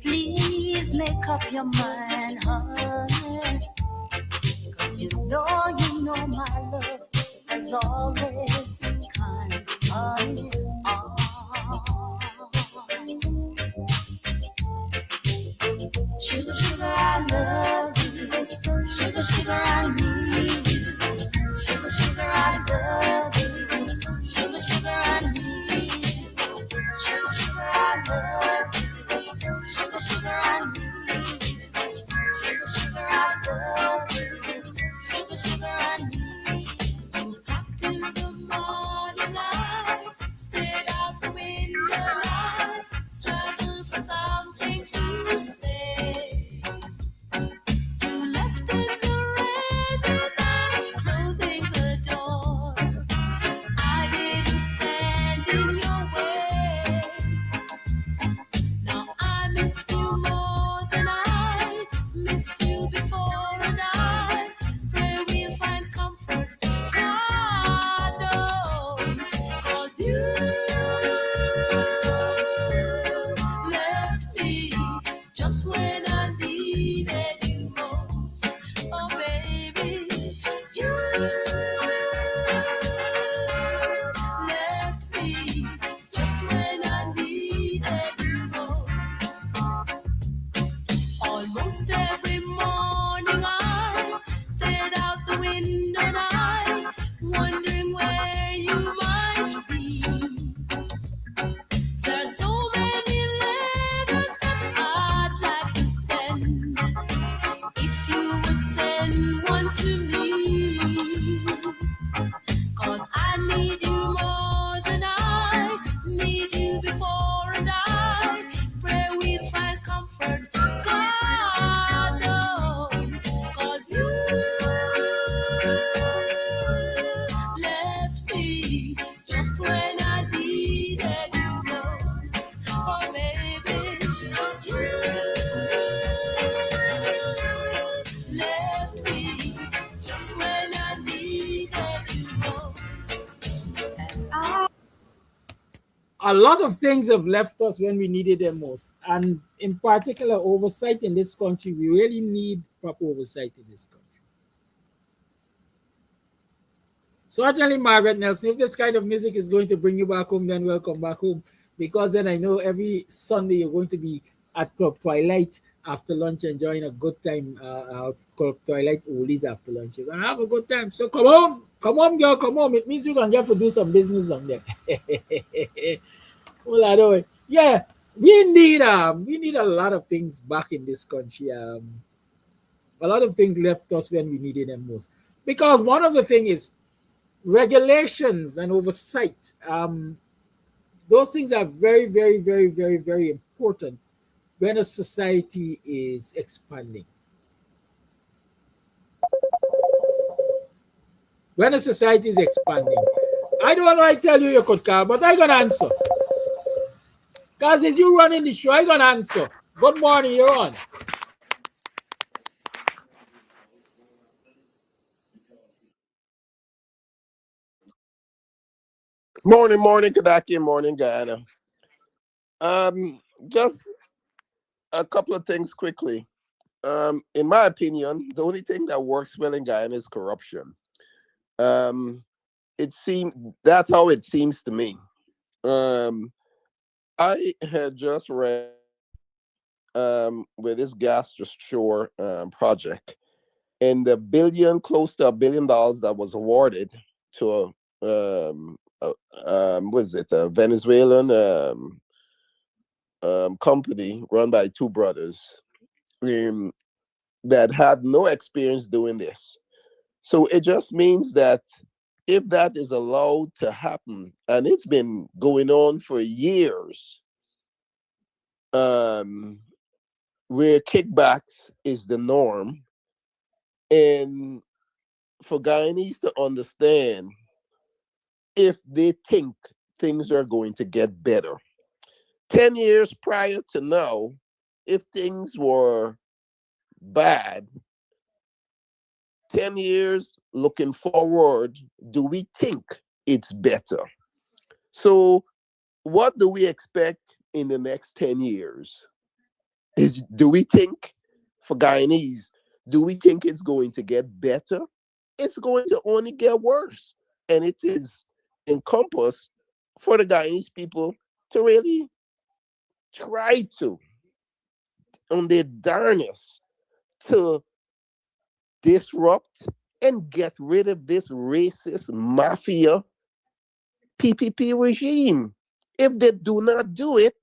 Speaker 10: Please make up your mind, honey, 'cause you know my love has always been kind. Sugar, sugar, I love you. Sugar, sugar, I need you. Sugar, sugar, I love you. Sugar, sugar, I need you. Sugar, sugar, I love you. Sugar, sugar, I need you. Sugar, sugar, I love you. Sugar, sugar, I need you. Hopped in the morning light, stared out the window light, struggled for something to say. You left in the rain without closing the door. I didn't stand in your way. Now I missed you more than I missed you before, and I pray we'll find comfort. God knows, 'cause you left me just when I needed you most. Oh baby, you left me just when I needed you most. Almost every morning I stared out the window and I wondering where you might be. There's so many letters that I'd like to send. If you would send one to me, 'cause I need you more than I need you before, and I pray we'll find comfort. God knows, 'cause you left me just when I needed you most. Oh baby, you left me just when I needed you most.
Speaker 4: A lot of things have left us when we needed them most. And in particular, oversight in this country. We really need proper oversight in this country. Certainly, Margaret Nelson, if this kind of music is going to bring you back home, then welcome back home. Because then I know every Sunday you're going to be at Club Twilight after lunch, enjoying a good time. Club Twilight oldies after lunch. You're going to have a good time. So come home, girl, come home. It means you're going to have to do some business on there. Well, I know. Yeah, we need a lot of things back in this country. A lot of things left us when we needed them most. Because one of the things is regulations and oversight. Those things are very, very, very, very, very important when a society is expanding. When a society is expanding. I don't know I tell you could call, but I gonna answer. Because as you running the show, I gonna answer. Good morning, you're on.
Speaker 11: Morning, Kadaki, morning, Guyana. Just a couple of things quickly. In my opinion, the only thing that works well in Guyana is corruption. Um, it seems that's how it seems to me. Um, I had just read with this gas to shore project, and the close to $1 billion that was awarded to what is it, a Venezuelan company run by two brothers um, that had no experience doing this. So it just means that if that is allowed to happen, and it's been going on for years, um, where kickbacks is the norm, and for Guyanese to understand if they think things are going to get better. 10 years prior to now, if things were bad, 10 years looking forward, do we think it's better? So, what do we expect in the next 10 years? Do we think, for Guyanese, do we think it's going to get better? It's going to only get worse. And it is encompassed for the Guyanese people to really try to, on their darnest, to disrupt and get rid of this racist mafia PPP regime. If they do not do it,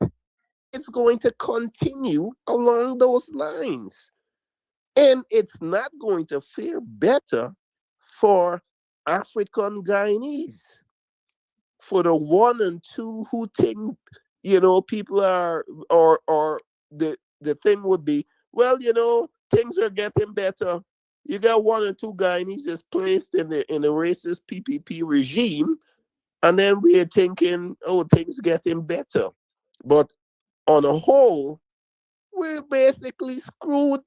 Speaker 11: it's going to continue along those lines. And it's not going to fare better for African Guyanese. For the one and two who think, people are, or the thing would be, well, things are getting better. You got one or two Guyanese just placed in the racist PPP regime, and then we're thinking, oh, things getting better. But on a whole, we're basically screwed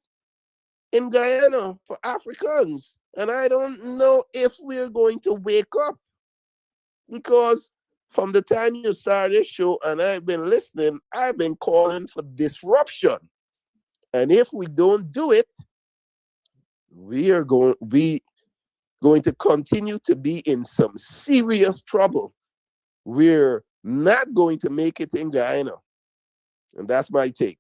Speaker 11: in Guyana for Africans. And I don't know if we're going to wake up, because from the time you started this show and I've been listening, I've been calling for disruption. And if we don't do it, we going to continue to be in some serious trouble. We're not going to make it in Guyana. And that's my take.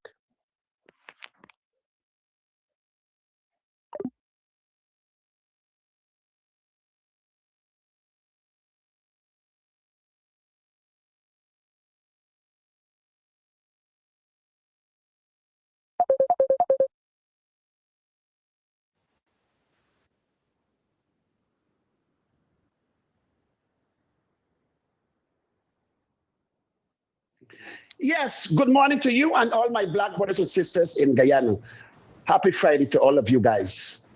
Speaker 12: Yes, good morning to you and all my black brothers and sisters in Guyana. Happy Friday to all of you guys.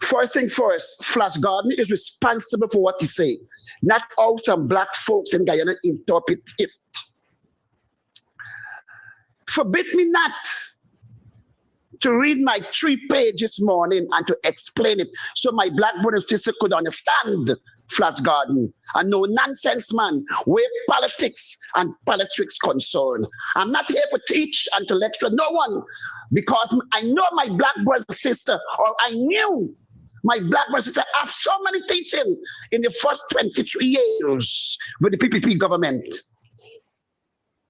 Speaker 12: First thing first, Flash Garden is responsible for what he say, not how some black folks in Guyana interpret it. Forbid me not to read my 3 pages this morning and to explain it so my black brothers and sisters could understand Flash Garden and no nonsense man where politics and politics concern. I'm not here to teach and to lecture no one, because I know my black brother and sister, or I knew my black brother and sister have so many teaching in the first 23 years with the PPP government.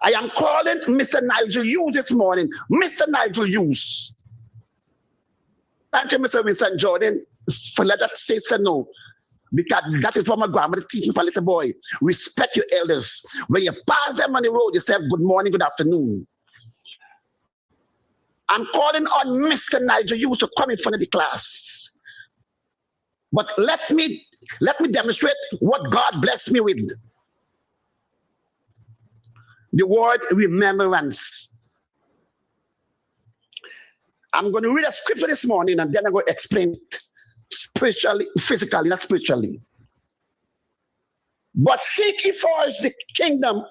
Speaker 12: I am calling Mr. Nigel Hughes this morning. Mr. Nigel Hughes. Thank you, Mr. Winston Jordan, for let that sister know. Because that is what my grandmother teaching for a little boy. Respect your elders. When you pass them on the road, you say good morning, good afternoon. I'm calling on Mr. Nigel Hughes to come in front of the class. But let me demonstrate what God blessed me with. The word remembrance. I'm going to read a scripture this morning and then I'm going to explain it spiritually, physically, not spiritually. But seek ye first the kingdom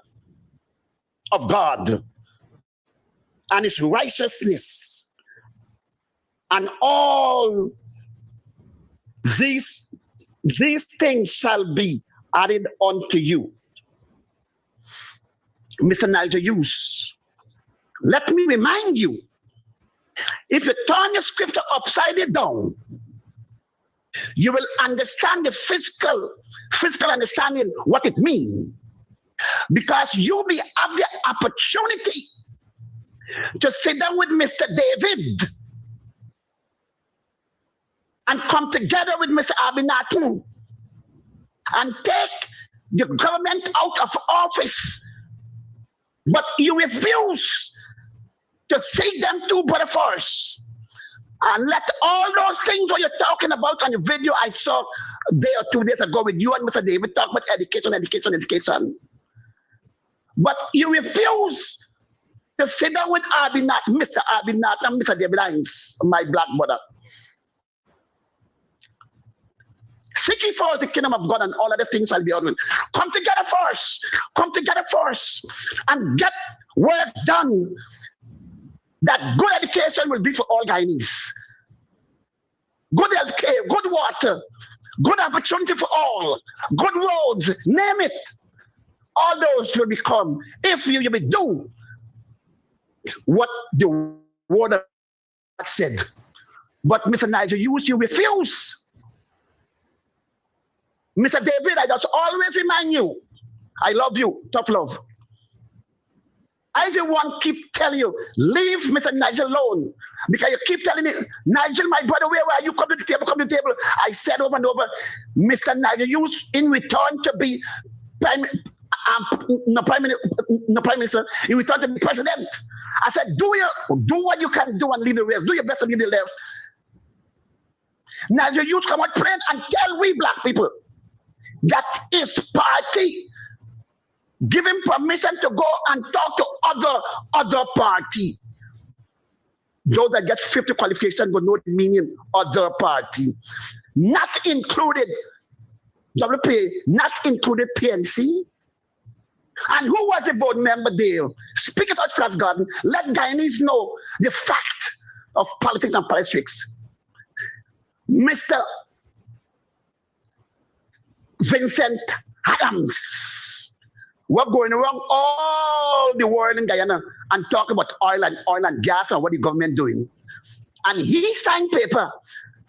Speaker 12: of God and his righteousness, and all these things shall be added unto you. Mr. Nigel Hughes, let me remind you, if you turn your scripture upside down, you will understand the physical understanding what it means. Because you will have the opportunity to sit down with Mr. David and come together with Mr. Abinathan and take the government out of office. But you refuse to see them two brother first. And let all those things what you're talking about on the video I saw a day or 2 days ago with you and Mr. David talk about education. But you refuse to sit down with Mr. Abinat and Mr. David Hines, my black brother. Seek ye first the kingdom of God and all other things shall be added. Come together first and get work done. That good education will be for all Guyanese. Good health care, good water, good opportunity for all, good roads, name it. All those will become if you will do what the word of God said. But Mr. Nigel Hughes, you refuse. Mr. David, I just always remind you, I love you, tough love. I the one keep telling you, leave Mr. Nigel alone. Because you keep telling me, Nigel, my brother, where are you? Come to the table. I said over and over, Mr. Nigel Hughes, in return to be prime minister, in return to be president. I said, do what you can do and leave the rest. Do your best and leave the left. Nigel Hughes come out plain and tell we black people that his party give him permission to go and talk to other party. Those that get 50 qualifications will know the meaning other party. Not included WPA, not included PNC. And who was the board member there? Speak it out, Flats Garden. Let Guyanese know the fact of politics and politics. Mr. Vincent Adams. We're going around all the world in Guyana and talk about oil and gas and what the government doing. And he signed paper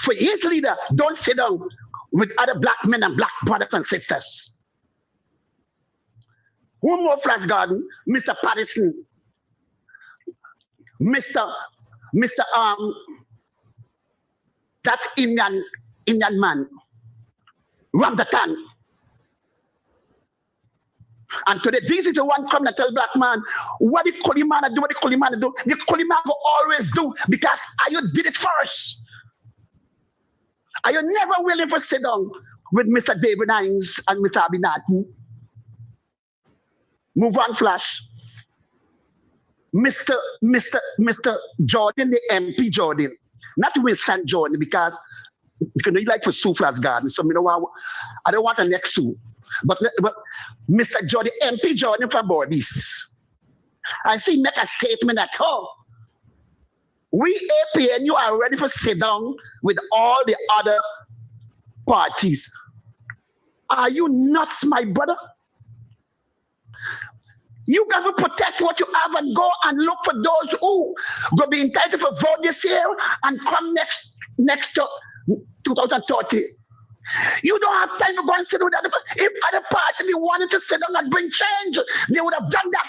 Speaker 12: for his leader, don't sit down with other black men and black brothers and sisters. Who more Flash Garden? Mr. Patterson. Mr. That Indian man, Ramdatan. And today, this is the one come and tell black man, what the Kolimana do, The Kolimana will always do because you did it first. Are you never willing to sit down with Mr. David Hines and Mr. Abinathan? Move on, Flash. Mr. Jordan, the MP Jordan. Not Winston Jordan, because you like for Sue Flash Garden, so I don't want the next Sue. But Mr. Jordan, MP Jordan from Bordis, I see make a statement at home. We APNU are ready to sit down with all the other parties. Are you nuts, my brother? You got to protect what you have and go and look for those who will be entitled for vote this year and come next to 2030. You don't have time to go and sit with other. If other party wanted to sit down and bring change, they would have done that.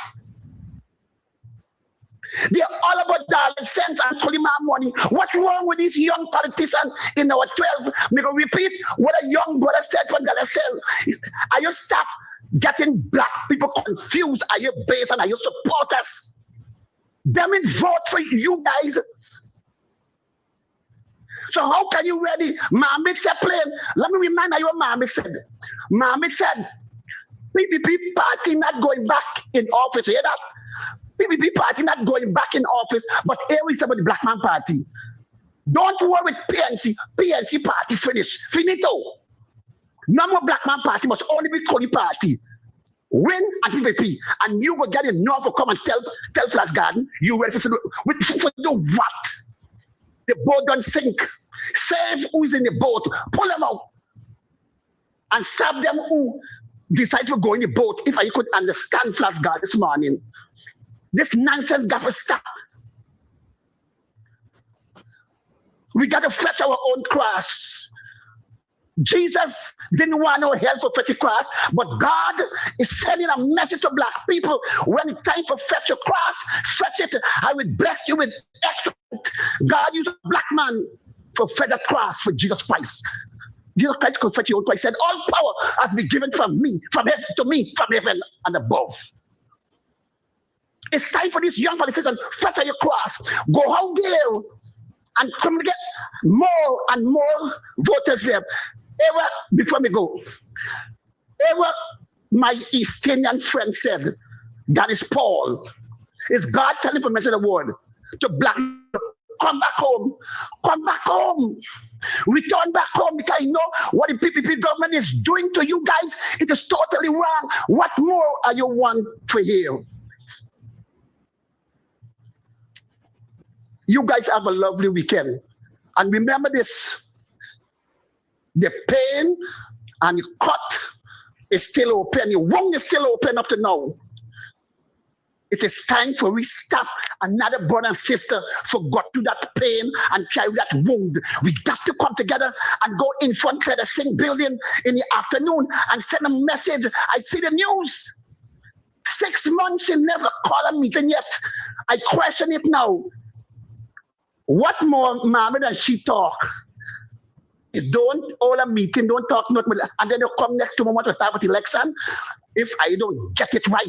Speaker 12: They're all about dollars, cents, and Kolima money. What's wrong with these young politicians in our 12? Me go repeat what a young brother said from Dallasell. Are you stop getting black people confused? Are you base and are you supporters? Them in vote for you guys. So how can you ready? Mohammed said plain. Let me remind you what Mohammed said. Mohammed said, PPP party not going back in office. You hear that? PPP party not going back in office, but here we say about the Black Man Party. Don't worry with PNC. PNC party finish. Finito. No more Black Man Party, must only be Cody Party. Win and PPP. And you will get enough to come and tell Flash Garden, you ready for do what? The boat don't sink. Save who's in the boat. Pull them out. And stop them who decide to go in the boat if I could understand Flash God this morning. This nonsense got to stop. We got to fetch our own cross. Jesus didn't want no help for fetch a cross, but God is sending a message to black people. When it's time for fetch your cross, fetch it. I will bless you with excellent. God used a black man to fetch a cross for Jesus Christ. Jesus Christ could fetch your own Christ. He said, all power has been given from me, from heaven to me, from heaven and above. It's time for this young politician, fetch your cross. Go out there and come get more and more voters there. Ever, before we go, ever my Eastern friend said, that is Paul. Is God telling for mention the word to black people, come back home, come back home. Return back home because you know what the PPP government is doing to you guys. It is totally wrong. What more are you want to hear? You guys have a lovely weekend. And remember this. The pain and the cut is still open. The wound is still open up to now. It is time for we stop another brother and sister forgot to that pain and carry that wound. We got to come together and go in front of the same building in the afternoon and send a message. I see the news. 6 months she never called a meeting yet. I question it now. What more mama than she talk? Don't hold a meeting, don't talk nothing, and then you come next to me want to talk about election. If I don't get it right,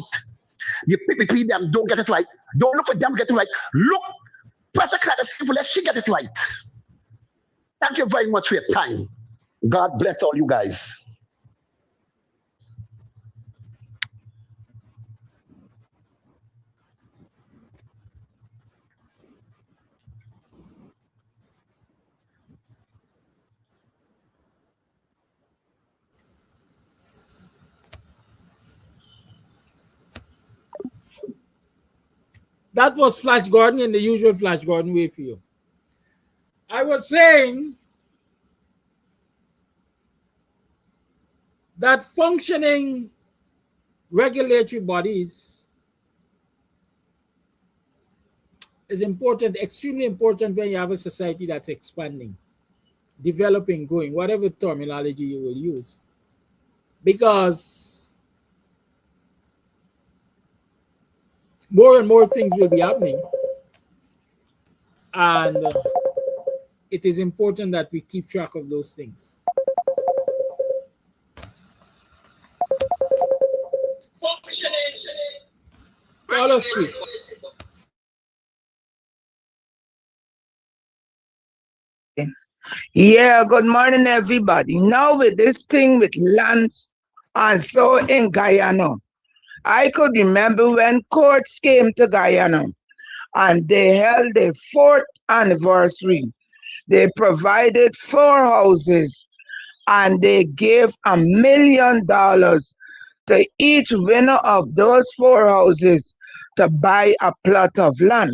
Speaker 12: the PPP them don't get it right. Don't look for them get it right. Look, press a card simple, let she get it right. Thank you very much for your time. God bless all you guys.
Speaker 4: That was Flash Gordon in the usual Flash Gordon way for you. I was saying that functioning regulatory bodies is important, extremely important when you have a society that's expanding, developing, growing, whatever terminology you will use. Because more and more things will be happening. And it is important that we keep track of those things. Call us, please.
Speaker 13: Yeah, good morning, everybody. Now with this thing with land and so in Guyana, I could remember when courts came to Guyana and they held their 4th anniversary. They provided 4 houses and they gave $1 million to each winner of those 4 houses to buy a plot of land.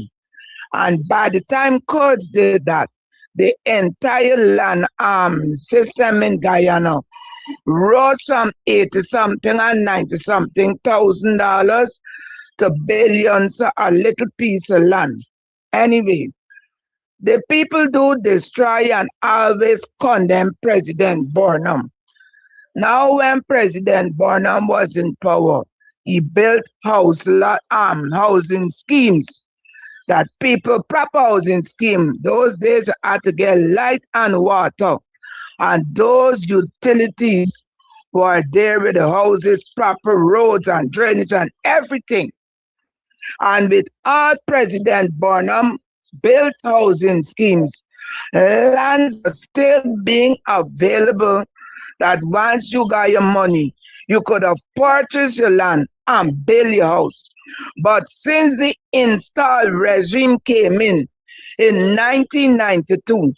Speaker 13: And by the time courts did that, the entire land system in Guyana rose from 80-something and 90-something thousand dollars to billions of a little piece of land. Anyway, the people do destroy and always condemn President Burnham. Now when President Burnham was in power, he built housing schemes that people, proper housing scheme. Those days you had to get light and water. And those utilities were there with the houses, proper roads and drainage and everything. And with all President Burnham built housing schemes, lands are still being available that once you got your money, you could have purchased your land and build your house. But since the install regime came in 1992,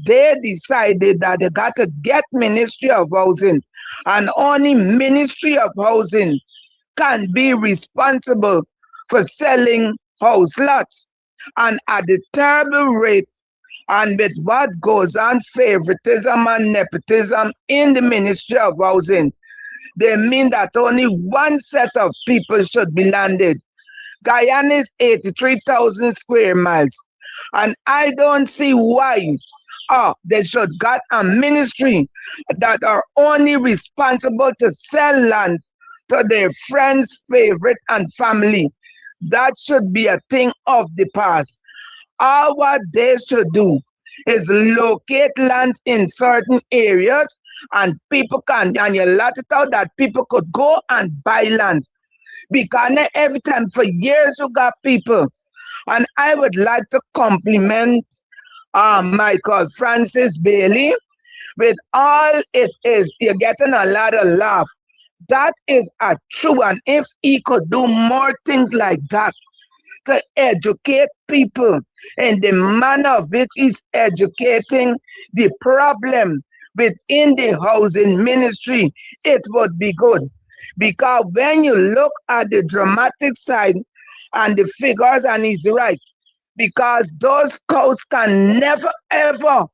Speaker 13: they decided that they got to get Ministry of Housing, and only Ministry of Housing can be responsible for selling house lots. And at the terrible rate, and with what goes on, favoritism and nepotism in the Ministry of Housing, they mean that only one set of people should be landed. Guyana is 83,000 square miles. And I don't see why they should got a ministry that are only responsible to sell lands to their friends, favorite, and family. That should be a thing of the past. All what they should do is locate lands in certain areas and people can, and you let it out that people could go and buy lands. Because every time for years you got people. And I would like to compliment Michael Francis Bailey with all it is. You're getting a lot of laugh. That is a true, and if he could do more things like that to educate people in the manner of which he's educating the problem within the housing ministry, it would be good. Because when you look at the dramatic side and the figures, and he's right, because those cows can never ever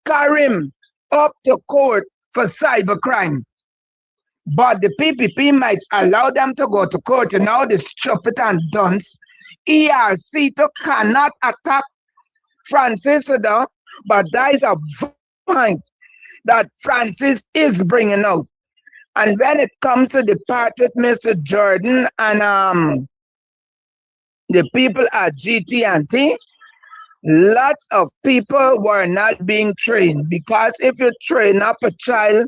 Speaker 13: carry him up to court for cybercrime. But the PPP might allow them to go to court. You know, the stupid and dunce. ERC cannot attack Francis, but that is a point that Francis is bringing out. And when it comes to the part with Mr. Jordan and the people at GT&T, lots of people were not being trained, because if you train up a child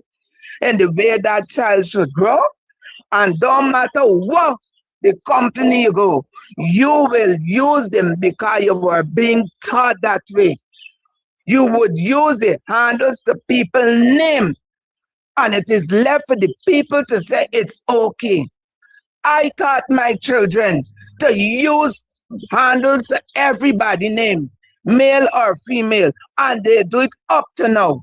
Speaker 13: in the way that child should grow, and don't matter what the company you go, you will use them because you were being taught that way. You would use the handles to people's name, and it is left for the people to say it's okay. I taught my children to use handles to everybody's name, male or female, and they do it up to now.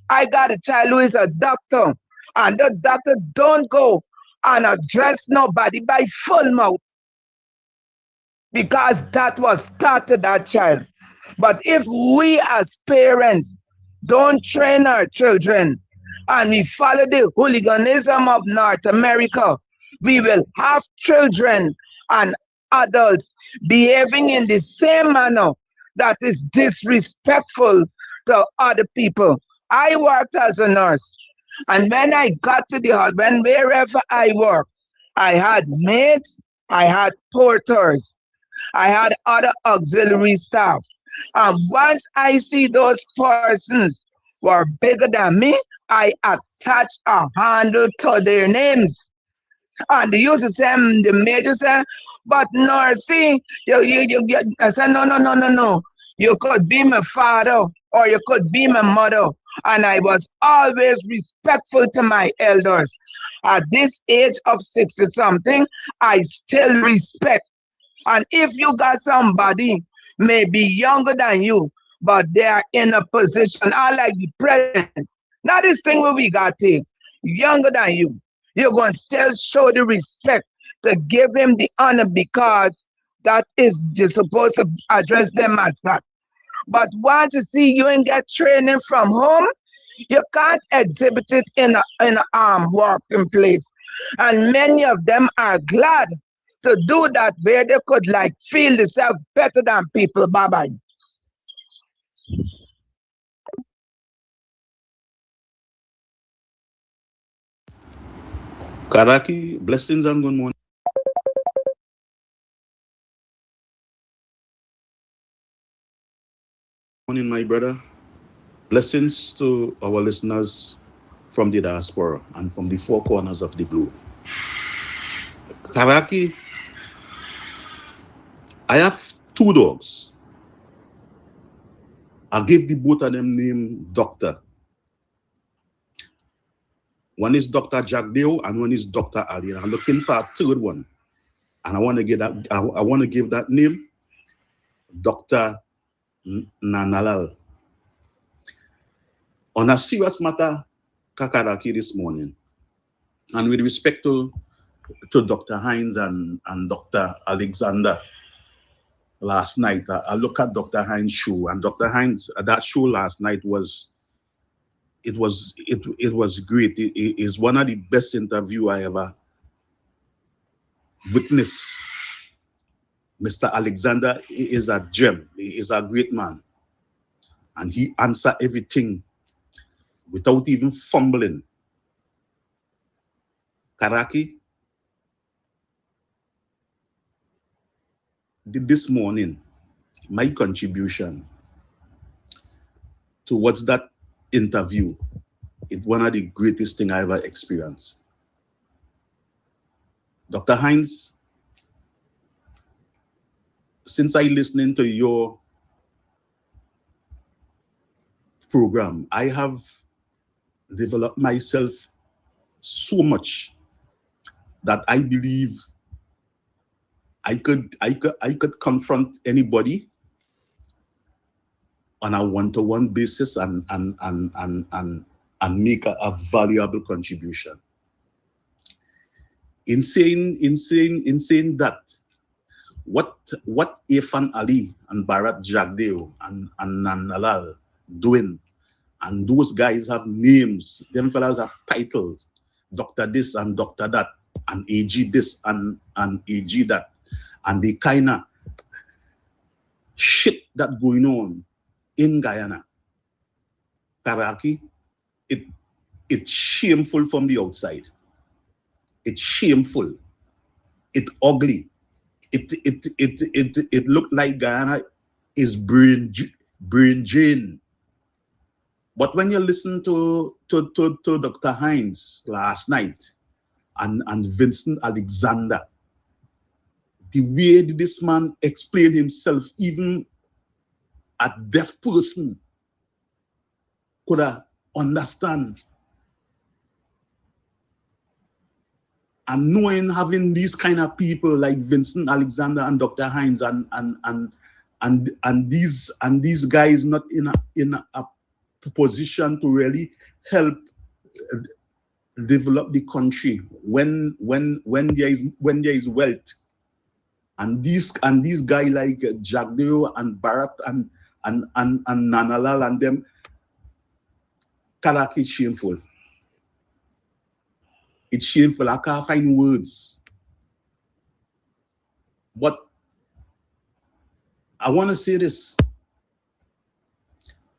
Speaker 13: I got a child who is a doctor, and the doctor don't go and address nobody by full mouth, because that was taught to that child. But if we as parents don't train our children and we follow the hooliganism of North America, we will have children and adults behaving in the same manner that is disrespectful to other people. I worked as a nurse, and when I got to the husband, wherever I worked, I had maids, I had porters, I had other auxiliary staff. And once I see those persons were bigger than me, I attach a handle to their names. And they used to say, the major say, but Narcy, I said, no. You could be my father or you could be my mother. And I was always respectful to my elders. At this age of 60 something, I still respect. And if you got somebody maybe younger than you, but they are in a position, I like the president. Now this thing where we got to, younger than you, you're going to still show the respect to give him the honor, because that is just supposed to address them as that. But once you see you ain't get training from home, you can't exhibit it in a working place. And many of them are glad to do that, where they could like feel themselves better than people. Bye-bye.
Speaker 14: Karaki, blessings and good morning, my brother. Blessings to our listeners from the diaspora and from the four corners of the globe. Karaki, I have two dogs. I give the both of them name Doctor. One is Dr. Jack Deo and one is Dr. Ali. I'm looking for a third one. And I want to give that name Dr. Nanalal. On a serious matter, Kakaraki, this morning, and with respect to Dr. Hines and Dr. Alexander last night, I look at Dr. Hines' show, and Dr. Hines, that show last night was it was great. It is one of the best interview I ever witnessed. Mr. Alexander is a gem. He is a great man. And he answered everything without even fumbling. Karaki, this morning, my contribution towards that interview is one of the greatest things I ever experienced. Dr. Hines, since I listening to your program, I have developed myself so much that I believe I could confront anybody on a one-to-one basis and make a valuable contribution. In saying that, what Irfan Ali and Bharat Jagdeo and Nanalal doing, and those guys have names, them fellas have titles, Dr. this and Dr. that, and AG this and AG that, and the kind of shit that going on in Guyana. Karaki, it's shameful from the outside. It's shameful. It's ugly. It looked like Guyana is brain drain. But when you listen to Dr. Hines last night and Vincent Alexander, the way this man explained himself, even a deaf person could understand. And knowing, having these kind of people like Vincent Alexander and Dr. Hines and these guys not in a position to really help develop the country when there is wealth, and these guys like Jagdeo and Bharat and Nanalal and them, Karaki, shameful. It's shameful. I can't find words. But I want to say this.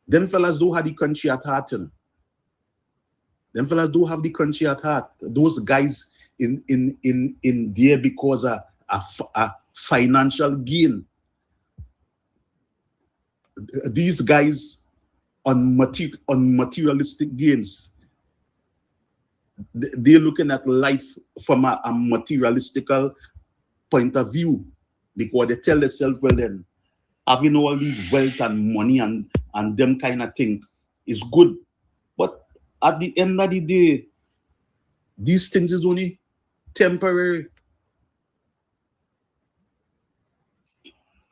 Speaker 14: Them fellas do have the country at heart. Them fellas do have the country at heart. Those guys in there because of a financial gain. These guys on materialistic gains. They're looking at life from a materialistical point of view, because they tell themselves, well then, having all these wealth and money and them kind of thing is good. But at the end of the day, these things is only temporary.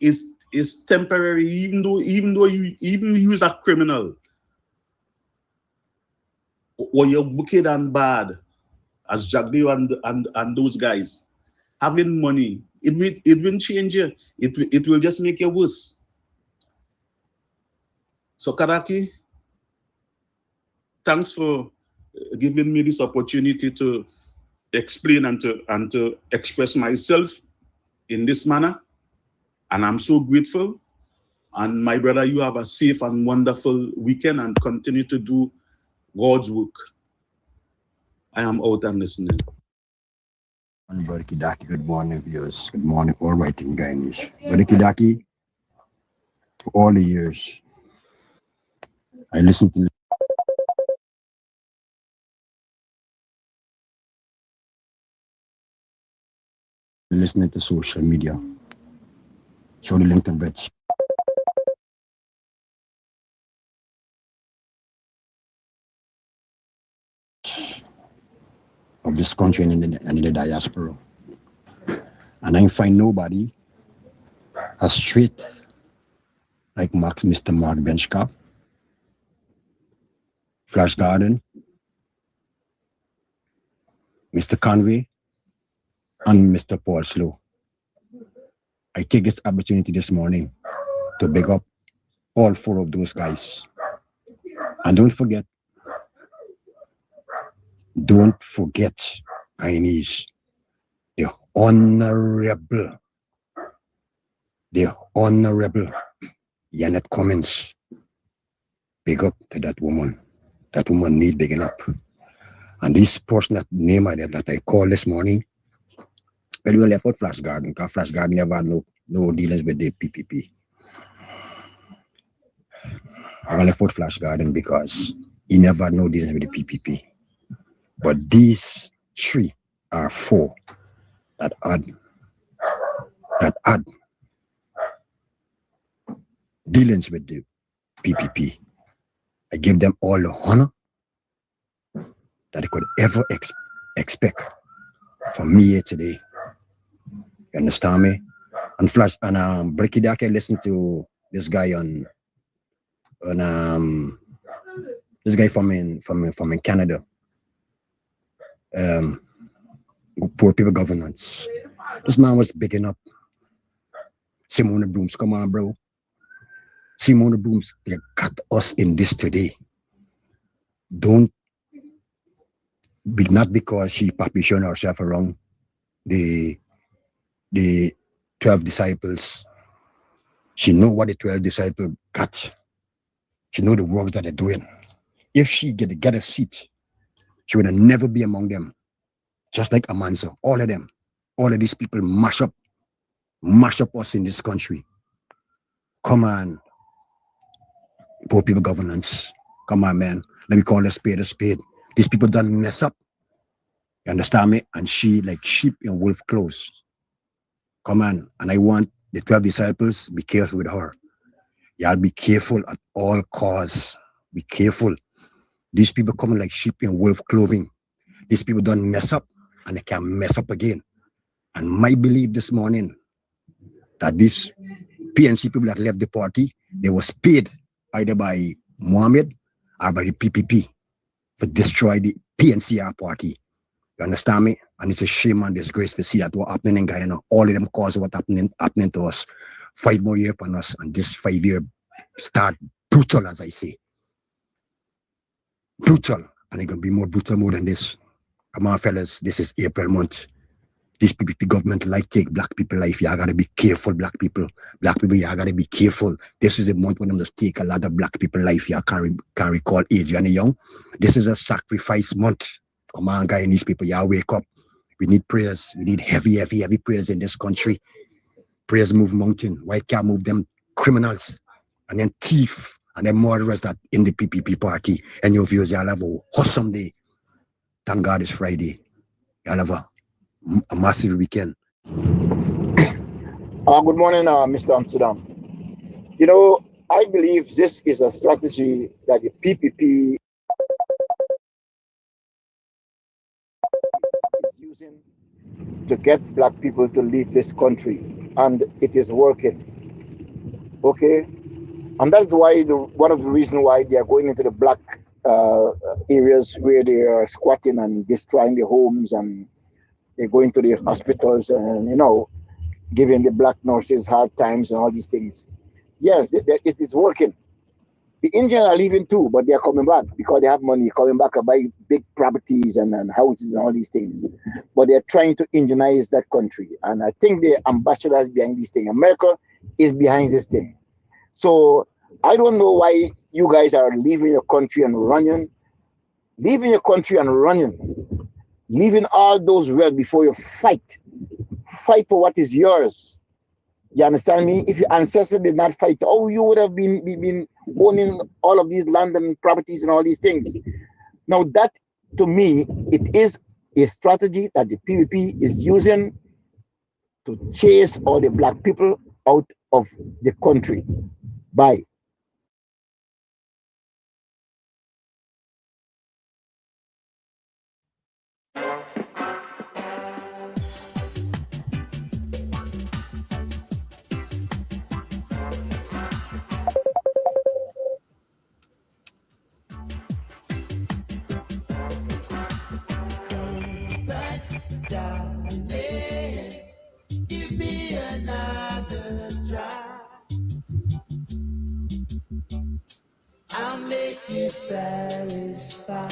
Speaker 14: It's temporary, even though you is a criminal, or you're wicked and bad, as Jagdeo and those guys. Having money, it won't change you. It will just make you worse. So Karaki, thanks for giving me this opportunity to explain and to express myself in this manner. And I'm so grateful. And my brother, you have a safe and wonderful weekend and continue to do God's work. I am out and listening.
Speaker 15: Brother Kidaki, good morning, viewers. Good morning, all right in Guyanese. Brother Kidaki, for all the years, I listened to listening to social media. Show the link and bets. Of this country and in the diaspora. And I find nobody as straight like Mr. Mark Benchcap, Flash Garden, Mr. Conway, and Mr. Paul Slow. I take this opportunity this morning to big up all four of those guys. And don't forget Don't forget, Guyanese, the honorable Janet Cummins. Big up to that woman. That woman need bigging up. And this person that name that I called this morning, well, you left out Flash Garden, because Flash Garden never had no dealings with the PPP. I left out Flash Garden because he never had no dealings with the PPP. But these 3 or 4 that had dealings with the PPP, I give them all the honor that I could ever expect from me here today. You understand me? And Flash and Bricky Dake listen to this guy on this guy from in Canada. Poor people governance. This man was bigging up Simone Brooms. Come on, bro. Simone Brooms, they got us in this today. Not because she positioned herself around the 12 disciples. She know what the 12 disciples got. She know the work that they're doing. If she get a seat, she would have never be among them. Just like Amansa, all of these people mash up us in this country. Come on, poor people governance. Come on, man. Let me call a spade a spade. These people done mess up. You understand me? And she like sheep in wolf clothes. Come on. And I want the 12 disciples, be careful with her. Y'all be careful at all costs. Be careful. These people coming like sheep in wolf clothing. These people done mess up and they can mess up again. And my belief this morning that these PNC people that left the party, they was paid either by Mohammed or by the PPP for destroy the PNCR party. You understand me? And it's a shame and disgrace to see that what happening in Guyana. All of them cause what happening to us. 5 more years upon us, and this 5 year start brutal, as I say. Brutal. And it's gonna be more brutal more than this. Come on, fellas, this is April month. This PPP government like take black people life. You gotta be careful, black people. Black people, you gotta be careful. This is the month when them just take a lot of black people life. You can recall Adrian Young. This is a sacrifice month. Come on, Guyanese people, y'all wake up. We need prayers. We need heavy prayers in this country. Prayers move mountain. Why can't move them criminals and then thief and then murderers that in the PPP party? And your viewers, y'all have a awesome day. Thank God it's Friday. Y'all have a massive weekend.
Speaker 16: Good morning, Mr. Amsterdam. You know, I believe this is a strategy that the PPP is using to get black people to leave this country, and it is working. Okay, and that's why one of the reasons why they are going into the black areas where they are squatting and destroying the homes, and they're going to the hospitals and giving the black nurses hard times and all these things. Yes, it is working. The Indians are leaving too, but they are coming back because they have money, coming back and buy big properties and houses and all these things. But they're trying to Indianize that country. And I think the ambassadors behind this thing. America is behind this thing. So I don't know why you guys are leaving your country and running. Leaving your country and running. Leaving all those wealth before you fight. Fight for what is yours. You understand me? If your ancestors did not fight, you would have been owning all of these land and properties and all these things. Now that, to me, it is a strategy that the PPP is using to chase all the black people out of the country. Bye.
Speaker 9: Give me another try. I'll make you satisfied.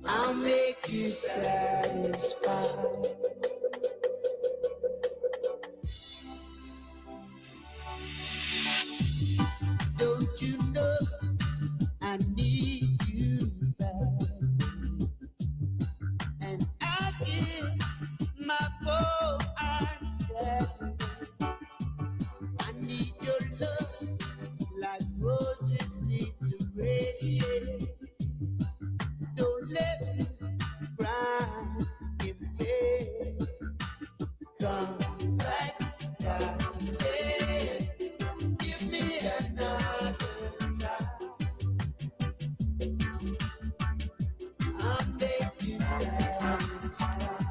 Speaker 9: I'll make you satisfied. Don't you know I need you back? And I give my full heart. I need your love like roses need the rain. Don't let me cry in bed. Come back, darling. Give me another try. I'll make you satisfied.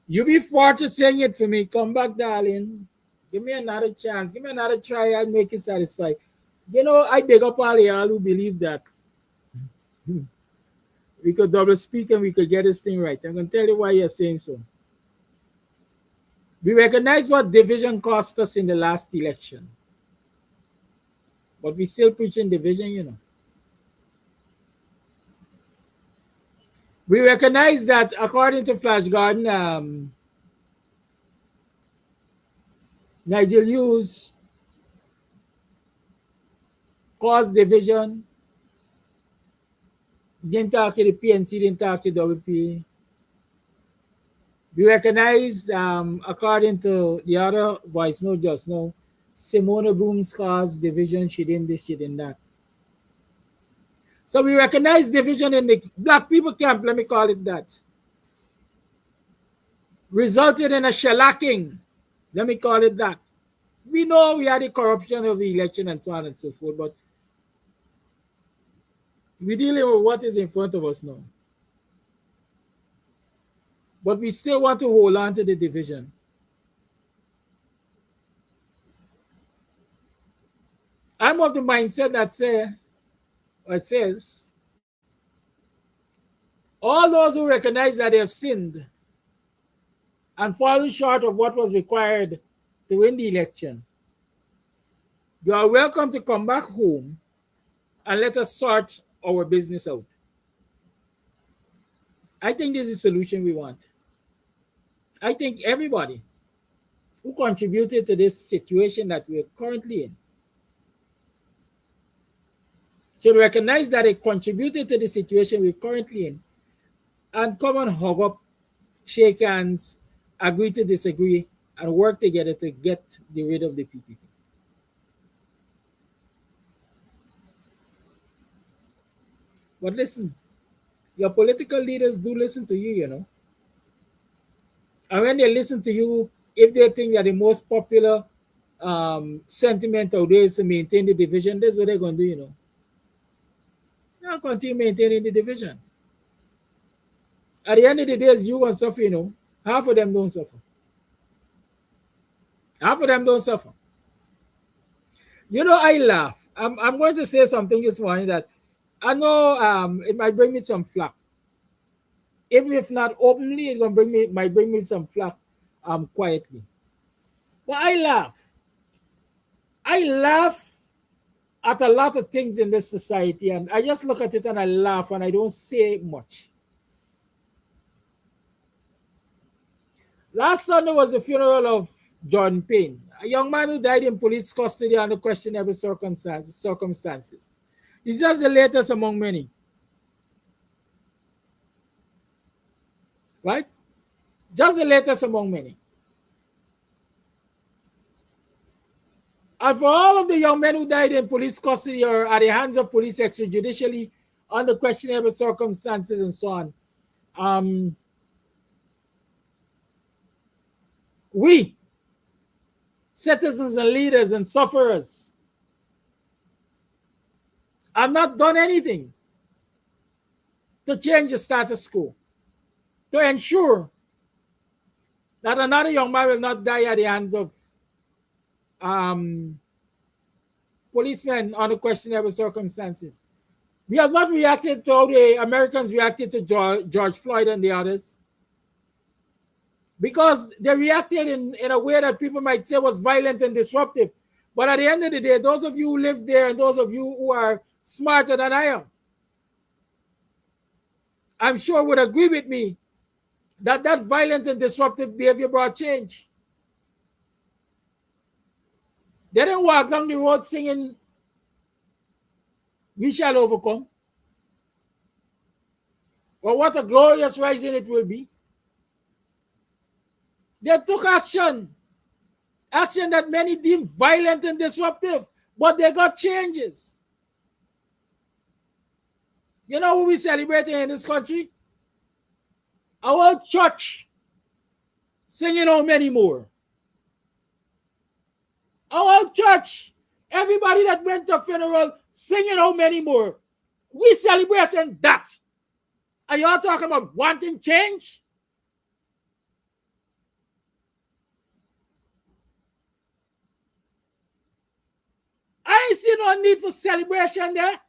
Speaker 4: You be far to sing it for me. Come back, darling. Give me another chance. Give me another try. I'll make you satisfied. You know, I beg up all y'all who believe that we could double speak and we could get this thing right. I'm going to tell you why you're saying so. We recognize what division cost us in the last election. But we still preaching division, you know. We recognize that according to Flash Garden, Nigel Hughes caused division. Didn't talk to the PNC, didn't talk to WP. We recognize, according to the other voice note just now, Simona Booms caused division. She didn't this, she didn't that. So we recognize division in the black people camp, let me call it that. Resulted in a shellacking, let me call it that. We know we had the corruption of the election and so on and so forth, but we're dealing with what is in front of us now. But we still want to hold on to the division. I'm of the mindset that says, all those who recognize that they have sinned and fallen short of what was required to win the election, you are welcome to come back home and let us sort our business out. I think this is the solution we want. I think everybody who contributed to this situation that we're currently in should recognize that they contributed to the situation we're currently in and come and hug up, shake hands, agree to disagree, and work together to get rid of the PPP. But listen, your political leaders do listen to you, you know. And when they listen to you, if they think that the most popular sentiment out there is to maintain the division, that's what they're going to do, you know. They'll continue maintaining the division. At the end of the day, it's you going to suffer, you know. Half of them don't suffer. Half of them don't suffer. You know, I laugh. I'm going to say something this morning that I know it might bring me some flack. Even if not openly, it might bring me some flack quietly. But I laugh. I laugh at a lot of things in this society, and I just look at it and I laugh and I don't say much. Last Sunday was the funeral of John Payne, a young man who died in police custody under questionable circumstances. He's just the latest among many. Right? Just the latest among many. And for all of the young men who died in police custody or at the hands of police extrajudicially under questionable circumstances and so on, we, citizens and leaders and sufferers, have not done anything to change the status quo, to ensure that another young man will not die at the hands of policemen under questionable circumstances. We have not reacted to how the Americans reacted to George Floyd and the others, because they reacted in a way that people might say was violent and disruptive. But at the end of the day, those of you who live there and those of you who are smarter than I am, I'm sure would agree with me that that violent and disruptive behavior brought change. They didn't walk down the road singing, "We shall overcome," or "What a glorious rising it will be." They took action that many deem violent and disruptive, but they got changes. You know what we're celebrating in this country? Our church singing "How Many More." Our church, everybody that went to a funeral singing "How Many More." We celebrating that. Are y'all talking about wanting change? I ain't see no need for celebration there.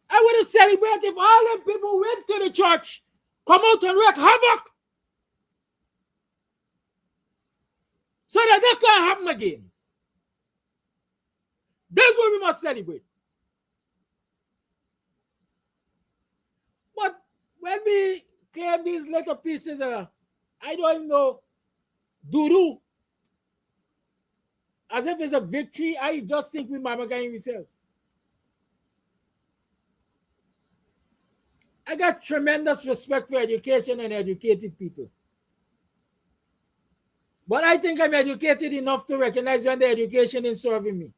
Speaker 4: I would have celebrated if all the people went to the church, come out and wreak havoc, so that that can't happen again. That's what we must celebrate. But when we claim these little pieces of, I don't even know, doo-doo, as if it's a victory, I just think we mama going yourself. I got tremendous respect for education and educated people. But I think I'm educated enough to recognize when the education is serving me.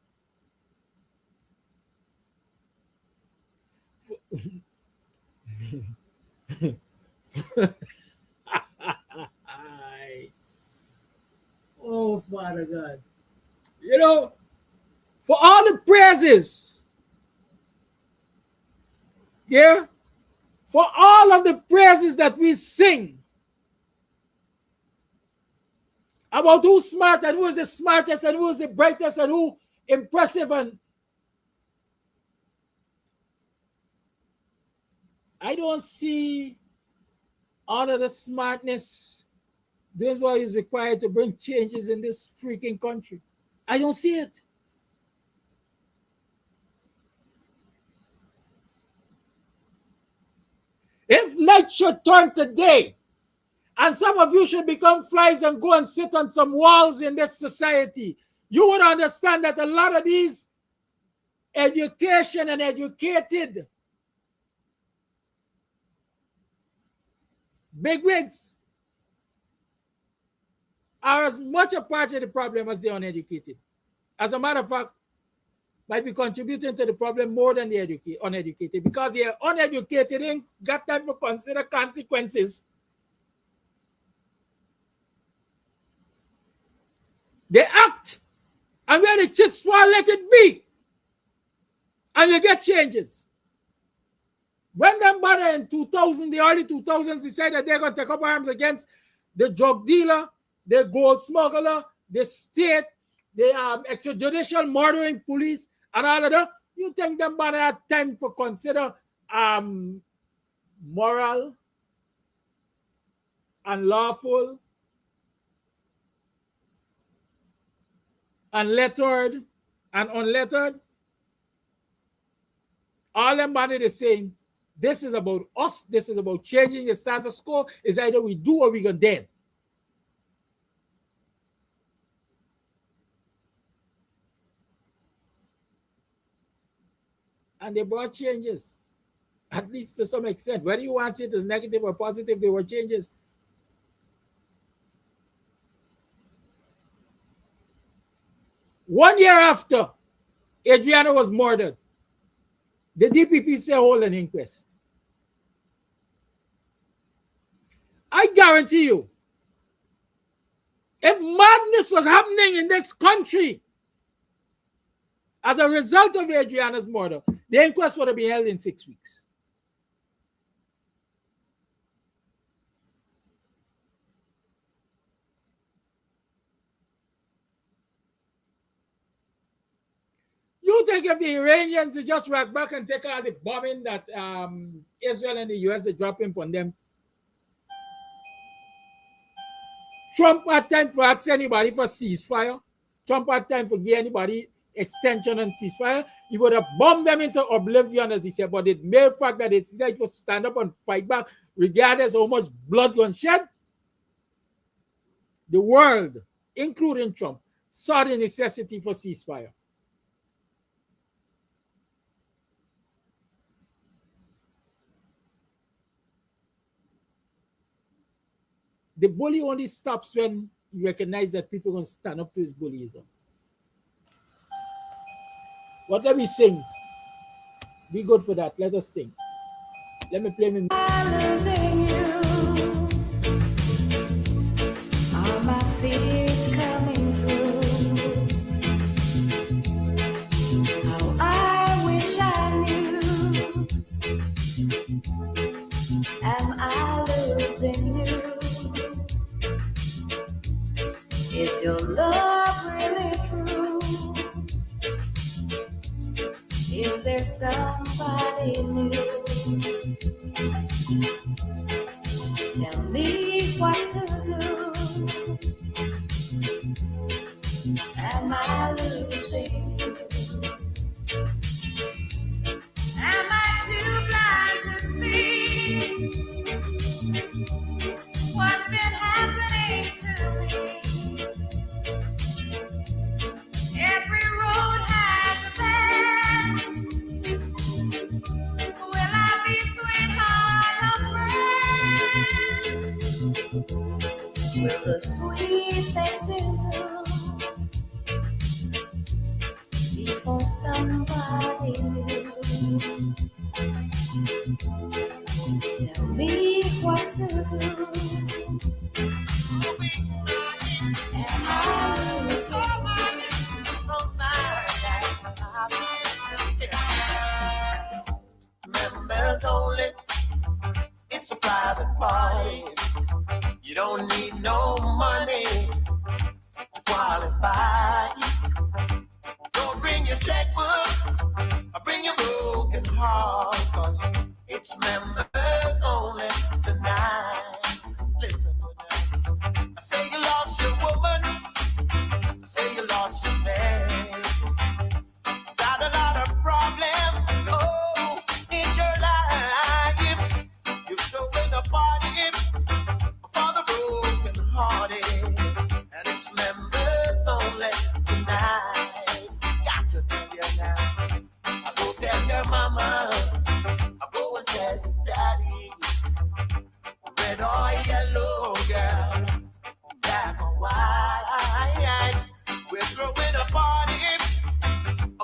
Speaker 4: Oh, Father God. You know, for all the praises, yeah, for all of the praises that we sing about who's smart and who is the smartest and who is the brightest and who impressive, and I don't see all of the smartness doing what is required to bring changes in this freaking country. I don't see it. If night should turn to day, and some of you should become flies and go and sit on some walls in this society, you would understand that a lot of these education and educated bigwigs are as much a part of the problem as the uneducated. As a matter of fact, might be contributing to the problem more than the uneducated, because the uneducated ain't got time to consider consequences. They act, and where the chips fall, let it be, and you get changes. When them bother in 2000, the early 2000s, decided they're going to take up arms against the drug dealer, the gold smuggler, the state, the extrajudicial murdering police, and all of that, you think them bother had time for consider moral and lawful and lettered and unlettered? All them body is saying, this is about us, this is about changing the status quo. It's either we do or we go dead. And they brought changes, at least to some extent. Whether you want it as negative or positive, there were changes. One year after Adriana was murdered, the DPP said hold an inquest. I guarantee you, if madness was happening in this country as a result of Adriana's murder, the inquest would have been held in 6 weeks. You think if the Iranians just rock back and take all the bombing that Israel and the US are dropping on them, Trump had time to ask anybody for ceasefire. Trump had time to give anybody extension and ceasefire. He would have bombed them into oblivion, as he said. But the mere fact that they decided to stand up and fight back, regardless of how much blood was shed, the world, including Trump, saw the necessity for ceasefire. The bully only stops when you recognize that people are going to stand up to his bullyism. What let me sing? Be good for that. Let us sing. Let me play me.
Speaker 10: Losing you. Are my fears coming through? How I wish I knew. Am I losing you? Is your love really true? Is there somebody new? Tell me what to do. Am I losing you? Am I too blind to see what's been happening to me? Every road has a bend. Will I be sweetheart or friend? Will the sweet things endure before somebody new? Tell me what to do. Am I losing?
Speaker 9: Members only, it's a private party. You don't need no money to qualify. Don't bring your checkbook or bring your broken heart, cause it's members only tonight. Listen to that. I say you lost your woman, I say you lost your man. Got a lot of problems, oh, in your life. You're throwing a party for the broken hearted, and it's members only tonight. Got to tell you now. I go tell your mama, I go and tell your daddy. Red or yellow, girl, black or white, we're throwing a party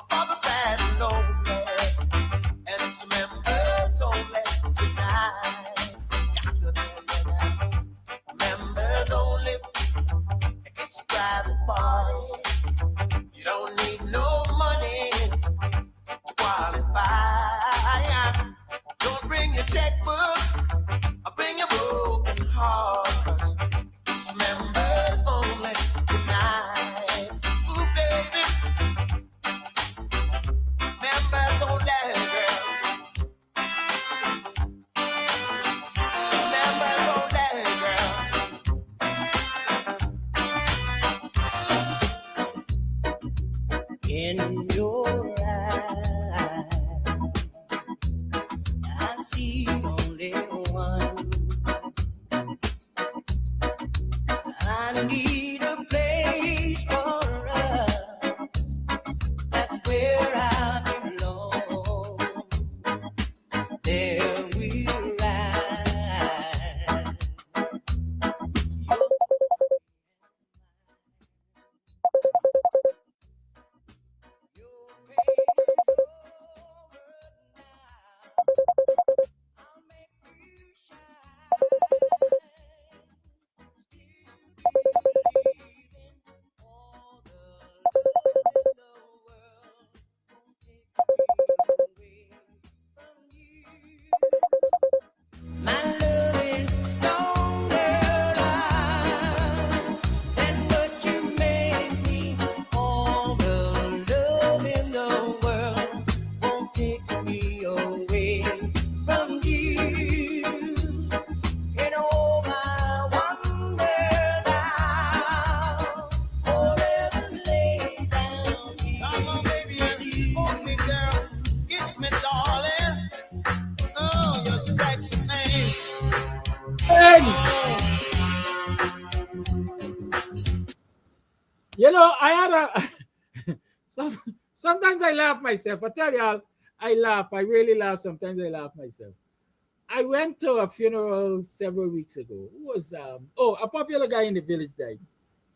Speaker 9: for the sad and lonely, and it's members only tonight. Got to tell you that. Members only, it's a private party. You don't need no money to qualify. Don't bring your checkbook or bring your broken heart, cause it's members only tonight. Ooh, baby. Members only, girl. Members only, girl. In your eyes, I see only one. I need a place for us. That's where I belong. There we ride. You're
Speaker 4: You know, I had a sometimes I laugh myself. I tell y'all, I laugh. I really laugh. Sometimes I laugh myself. I went to a funeral several weeks ago. Who was a popular guy in the village died.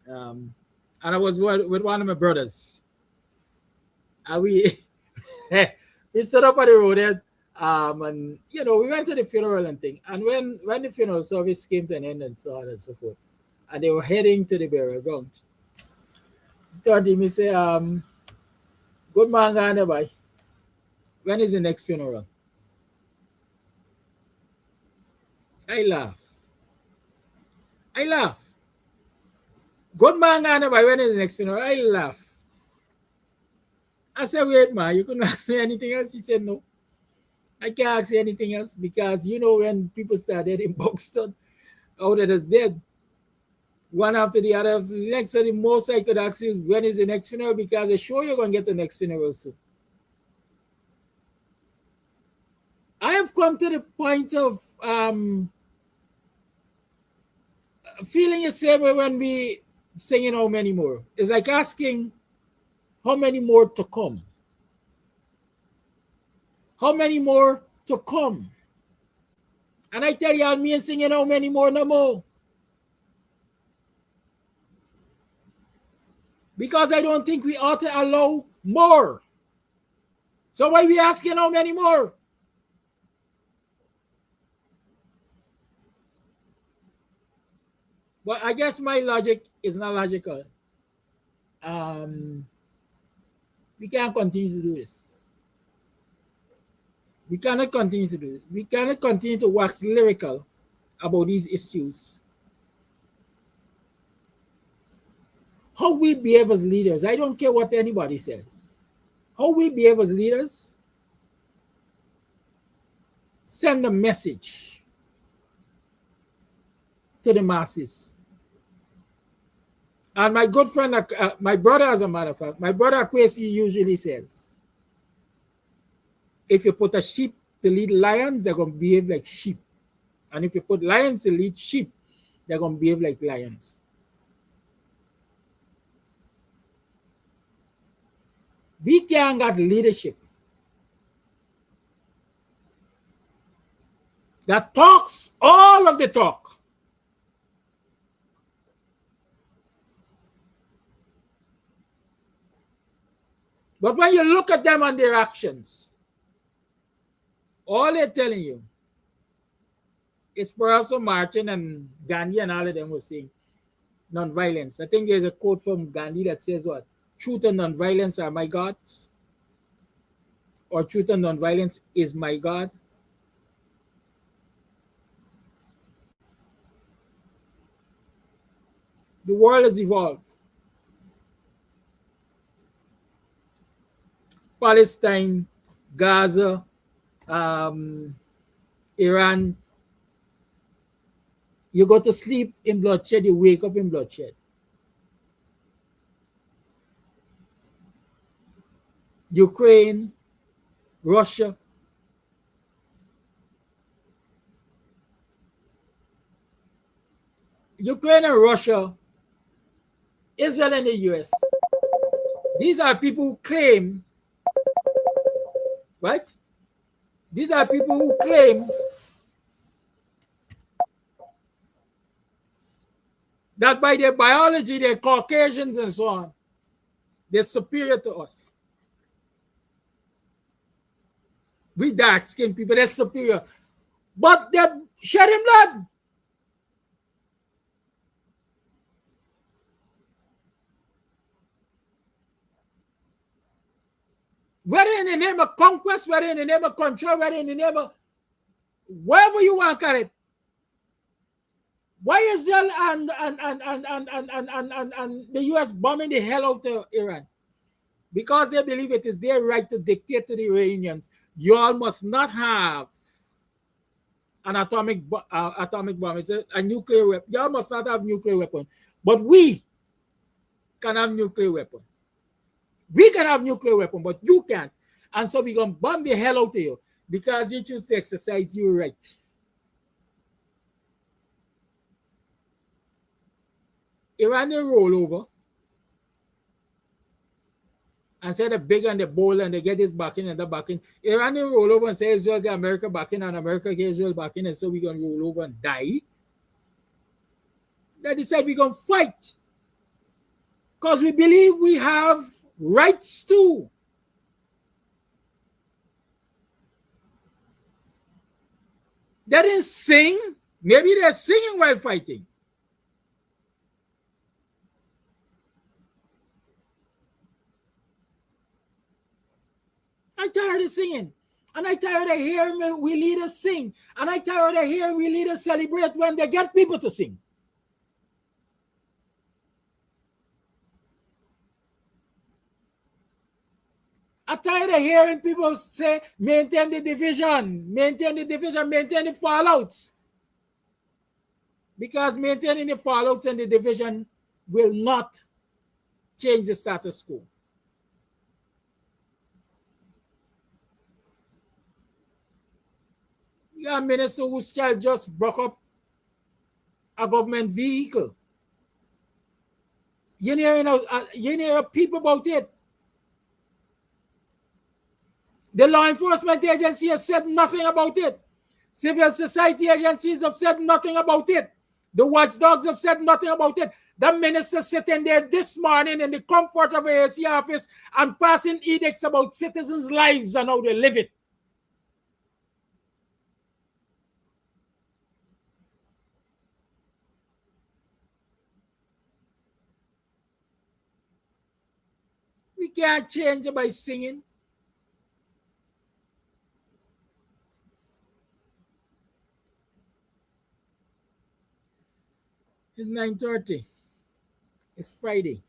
Speaker 4: And I was with one of my brothers. And we we stood up at the road there, and you know, we went to the funeral and thing. And when the funeral service came to an end and so on and so forth, and they were heading to the burial ground, he turned to me and say, good man, Ghana, bye. When is the next funeral? I laugh. I laugh. Good man, Ghana, bye. When is the next funeral? I laugh. I said, wait, man, you couldn't ask me anything else? He said, no. I can't ask you anything else because you know when people started in Buxton, out that is dead, one after the other, after the next. So the most I could ask you is when is the next funeral, because I'm sure you're going to get the next funeral soon. I have come to the point of feeling the same way when we singing how many more. It's like asking how many more to come. How many more to come? And I tell y'all, me and singing how many more no more. Because I don't think we ought to allow more. So why we asking how many more? But I guess my logic is not logical. We can't continue to do this. We cannot continue to do this. We cannot continue to wax lyrical about these issues. How we behave as leaders, I don't care what anybody says. How we behave as leaders, send a message to the masses. And my good friend, my brother, as a matter of fact, my brother Kwesi usually says, if you put a sheep to lead lions, they're going to behave like sheep. And if you put lions to lead sheep, they're going to behave like lions. We can't get leadership that talks all of the talk, but when you look at them and their actions, all they're telling you is perhaps Martin and Gandhi and all of them were saying non-violence. I think there's a quote from Gandhi that says what? Truth and non-violence are my gods. Or truth and non-violence is my God. The world has evolved. Palestine, Gaza, Iran. You go to sleep in bloodshed, you wake up in bloodshed. Ukraine, Russia. Ukraine and Russia, Israel and the US. These are people who claim, right? These are people who claim that by their biology, they're Caucasians and so on. They're superior to us. We dark-skinned people, they're superior. But they're shedding blood. Whether in the name of conquest, whether in the name of control, whether in the name of whatever you want to call it. Why Israel and the US bombing the hell out of Iran? Because they believe it is their right to dictate to the Iranians, you all must not have an atomic bomb. It's a nuclear weapon. You all must not have nuclear weapon. But we can have nuclear weapon. We can have nuclear weapon, but you can't. And so we're going to bomb the hell out of you because you choose to exercise your right. Iran roll over and say they're big and they're bold and they get this backing and that backing. Iran will roll over and say Israel get America backing and America get Israel backing, and so we're going to roll over and die. They decide we're going to fight because we believe we have rights too. They didn't sing. Maybe they're singing while fighting. I'm tired of singing. And I'm tired of hearing we leaders sing. And I'm tired of hearing we leaders celebrate when they get people to sing. I'm tired of hearing people say, maintain the division, maintain the division, maintain the fallouts. Because maintaining the fallouts and the division will not change the status quo. You got a minister whose child just broke up a government vehicle. You hear a peep about it. The law enforcement agency has said nothing about it. Civil society agencies have said nothing about it. The watchdogs have said nothing about it. The minister sitting there this morning in the comfort of a AC office and passing edicts about citizens' lives and how they live it. We can't change it by singing. It's 9:30. It's Friday.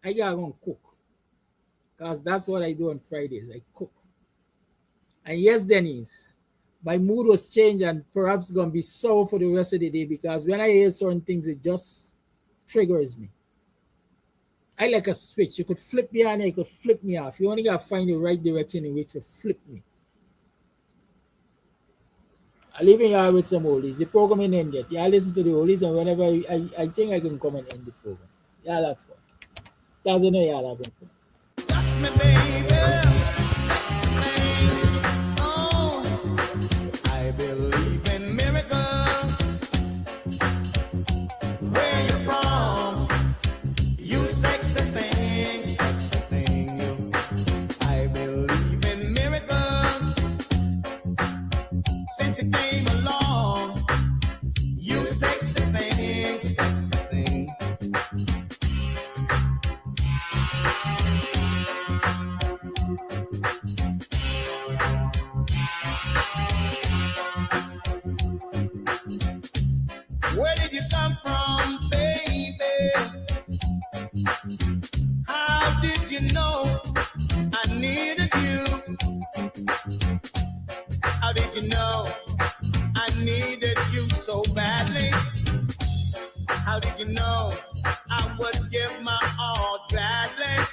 Speaker 4: I gotta go and cook. Because that's what I do on Fridays. I cook. And yes, Denise, my mood was changed and perhaps gonna be sour for the rest of the day because when I hear certain things, it just triggers me. I like a switch. You could flip me on, you could flip me off. You only gotta find the right direction in which to flip me. I live in here with some oldies. The program ain't end yet. Y'all listen to the oldies, and whenever I think I can come and end the program. Y'all have fun. Guys, I know y'all having fun.
Speaker 7: Touch me, baby. Oh, I believe in miracles. Where you from? You sexy thing, sexy thing. I believe in miracles. Since you came along, you sexy thing, sexy thing. Where did you come from, baby? How did you know I needed you? How did you know I needed you so badly? How did you know I would give my all gladly?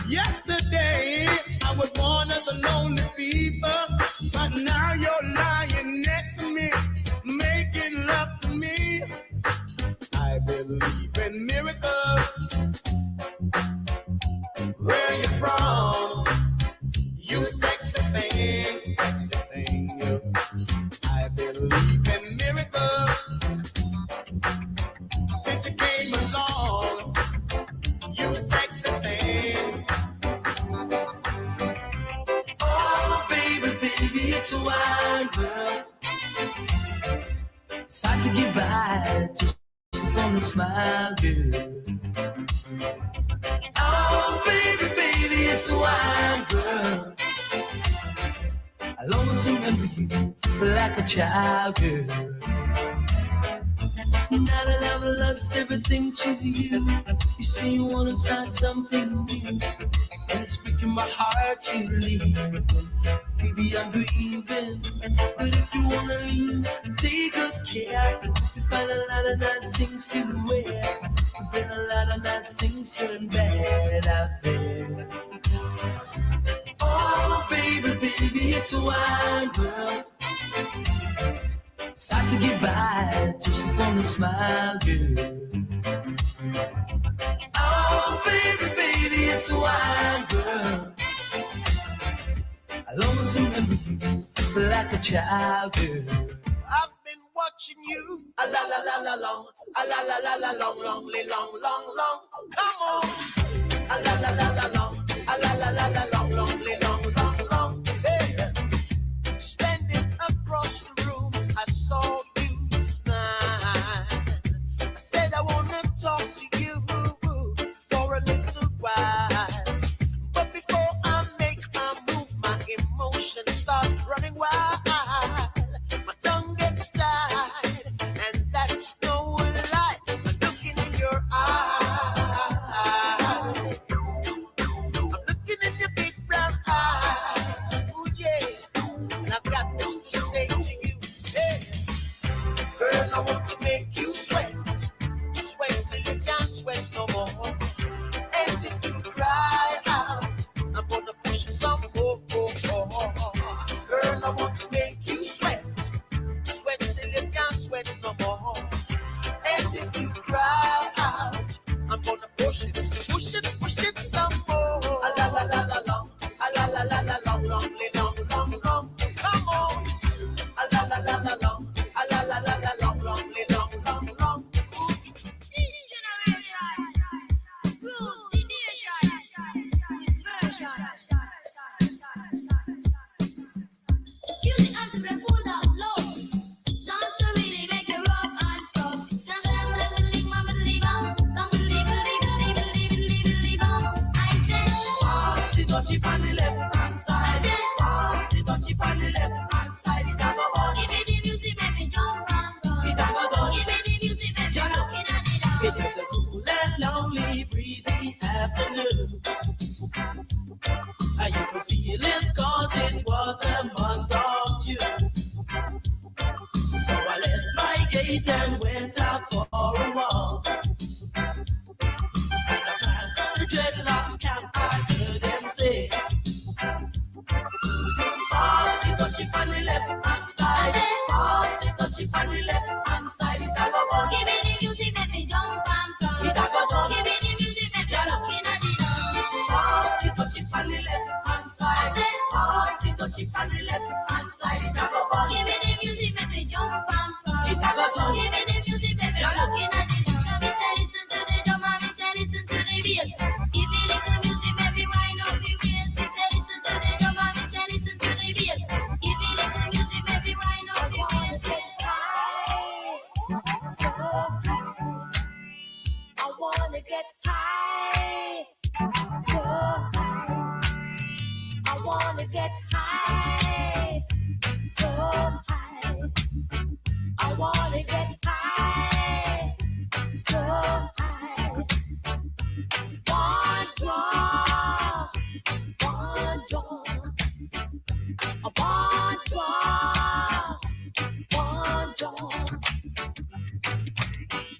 Speaker 7: Yesterday I was one of the lonely people, but now you're lying next to me, making love to me. I believe in miracles. Where you from? You sexy thing, sexy thing. I believe in miracles. Since you came along, you sexy thing.
Speaker 10: Oh, baby, baby, it's a wide world. It's hard to get by, just wanna smile, girl. Oh, baby, baby, it's a wide world. I'll always remember you like a child, girl. Now that I've lost everything to you, you say you wanna start something new, and it's breaking my heart to leave. Baby, I'm grieving, but if you wanna leave, take good care. You find a lot of nice things to wear, but then a lot of nice things turn bad out there. Oh, baby, baby, it's a wide world. It's hard to get by, just wanna smile, girl. Oh, baby, baby, it's
Speaker 7: Guess who I girl? I'll always remember you like a child girl.
Speaker 9: I've been watching you a la la la la long, a la la la la long, long, long, long. Come on, a la la la la long, a la la la la long, long. Hey, standing across the room, I saw you smile. I said I wanna talk to you for a little while, but before I make my move, my emotions start running wild. My tongue gets tied, and that's no lie. I'm looking in your eyes. I'm looking in your big brown eyes. Oh yeah, and I've got this to say to you. Hey, girl, I want to make you sweat, sweat till you can't sweat no more. And if you cry out, I'm gonna push you some more. Girl, I want to make you sweat, sweat till you can't sweat no more. And if you cry out, I'm gonna push it some more. A la la la la long, a la la la la long, long. Come on, a la la la la long, a la la la la long, long.
Speaker 10: This generation rules the nation with version. Music and people full of love. Songs to really make you rub and scrub. I said,
Speaker 7: Pass the touchy on the left hand side. Pass the touchy on the left hand side. It a go on.
Speaker 10: give me the music, make me jump and go.
Speaker 7: It a go down.
Speaker 10: Give me the music, make me looking at it all.
Speaker 7: It is a cool and lonely, breezy afternoon. And you could feel it 'cause it was the month of June. So I left my gate and went out for a walk. As I passed the dreadlocks camp, I heard them say, pass the touchy on the left hand side. Pass the touchy on the left hand side. It a go on.
Speaker 10: Give me the music, make me jump and go.
Speaker 7: It a go down.
Speaker 10: Give me the music, make me looking at it all.
Speaker 7: Pass the touchy on the left hand side. Pass the touchy on the left hand side. It a go on.
Speaker 10: Give me the music, make me jump and go.
Speaker 7: It a go down.
Speaker 10: Give me the music, make me looking at it all. Me say listen to the drum and me say listen to the bass. Give me little music, make me wind up me waist. Me say listen to the drum and me say listen to the bass. Give me little music, make me wind up me waist.
Speaker 7: So I wanna get high. So I wanna get high. So high. I wanna get high. So high. One draw. One draw. One draw. One draw.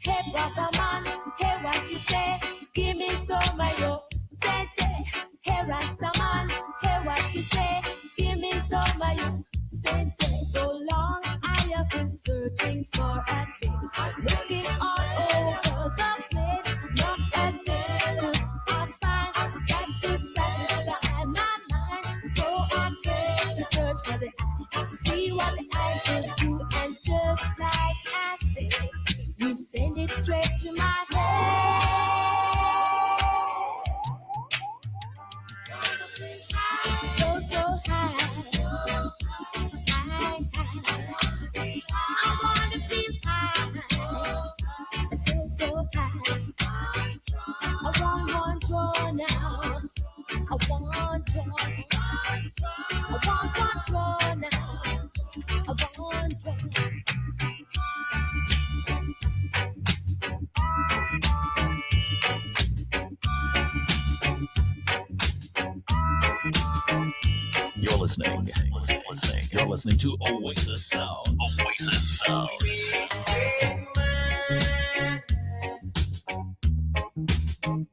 Speaker 7: Hey brother man, hey what you say? Give me some of your sense. Hey Rasta man, hey what you say? Give me some of your sense. So long I have been searching for a taste, looking all over the place. Not a day I find satisfy my mind. So I'm going to search for the eye, see what the eye can do, and just like I say, you send it straight to my head. So high. High. I wanna feel high. So high. I want one draw now. I want draw. I want one draw now. I want draw.
Speaker 8: You're listening. You're listening to Oasis Sounds. Oasis Sounds.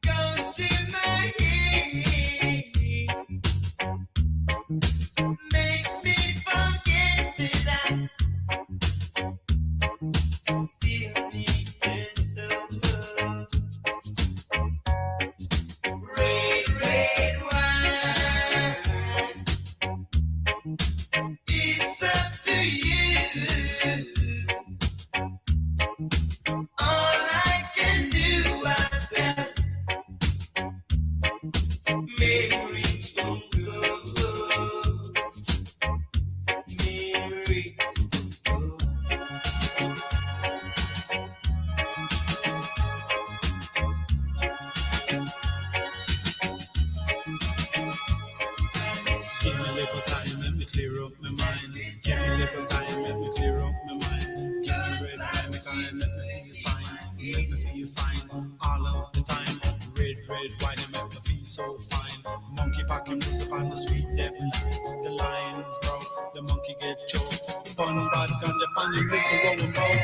Speaker 7: Goes to my head, makes me forget that I still need your support. Rain,
Speaker 17: red wine, you make me feel so fine. Monkey packing this upon the sweet depth line. The line broke, the monkey get choked. Bun bad gun, the pan and make the rolling boat.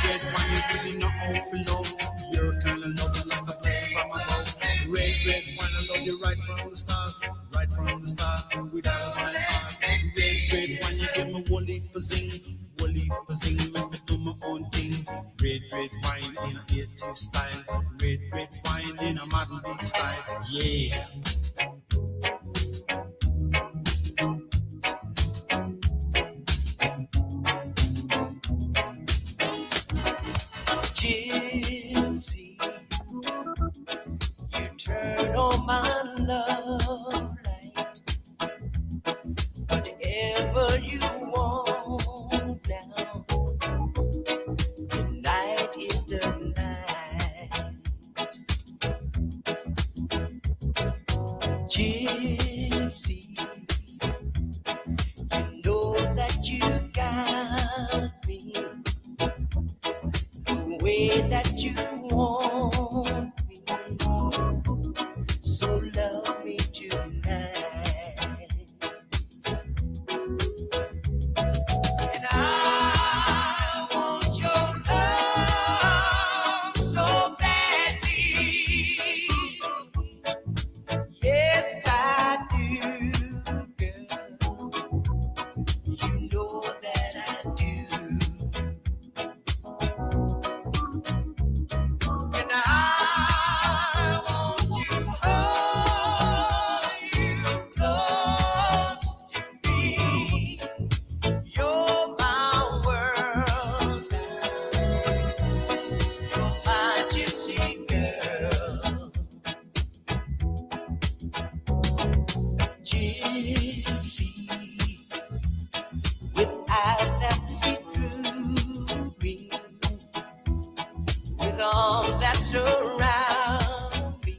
Speaker 17: Red wine, you really not all for love. You're kind of love like a blessing from above. Red wine, I love you right from the start. Right from the start, without my heart. Red wine, you give me woolly bazing. Woolly bazing, make me do my own thing. Red wine in a 80s style. Red wine in a modern beat style. Yeah.
Speaker 9: Gypsy, you turn on my love light. Whatever you want now, tonight is the night. Gypsy, you know that you got me the way that you want me, so love me tonight. And I want your love so badly. Yes, I do, girl. You know that I do. And I want to hold you close to me. You're my world. You're my gypsy girl. Gypsy, with eyes that see through me, with all that's around me,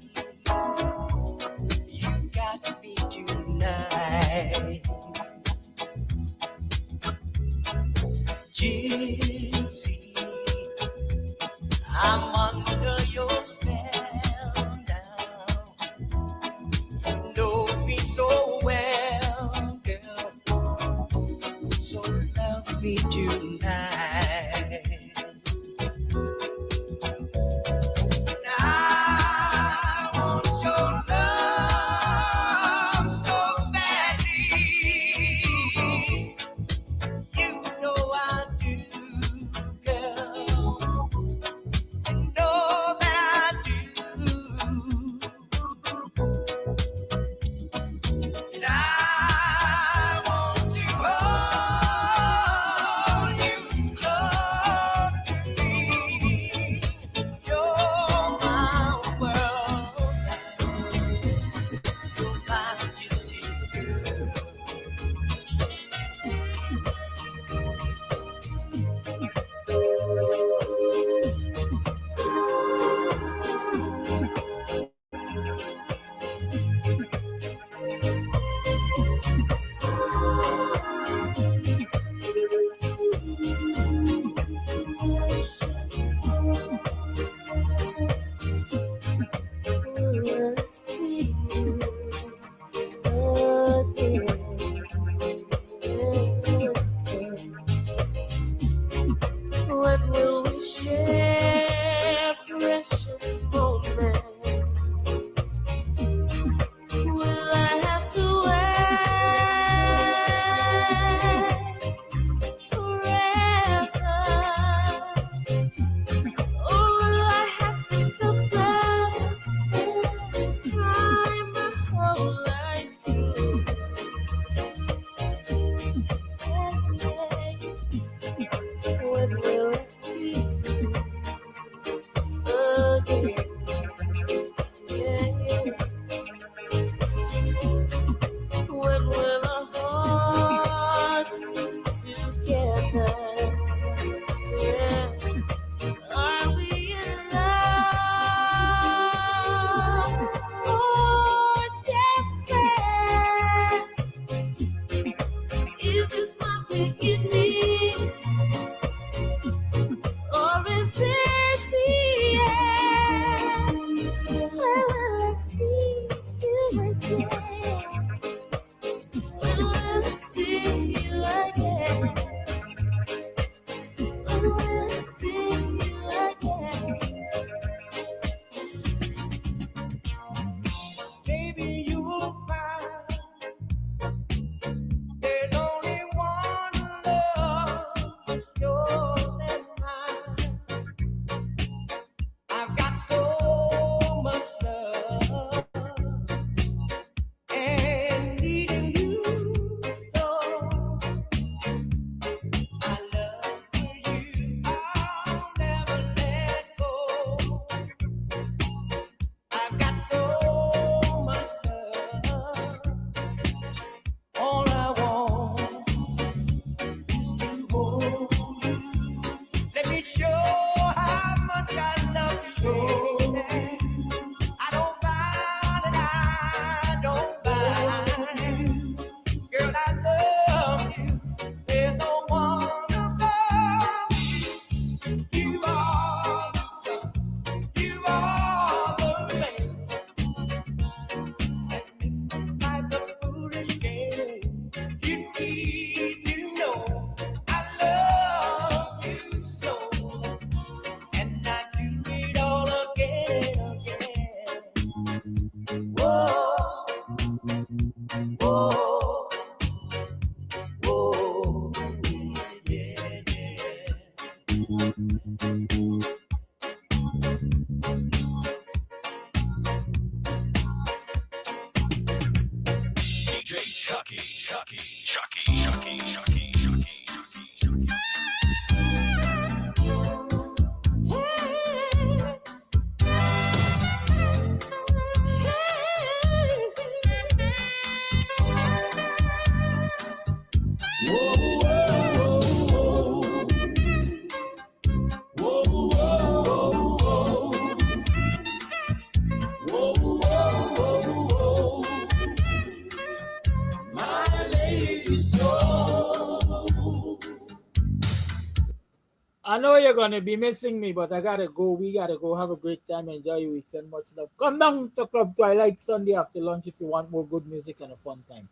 Speaker 4: I know you're gonna be missing me, but I gotta go. We gotta go. Have a great time. Enjoy your weekend. Much love. Come down to Club Twilight Sunday after lunch if you want more good music and a fun time.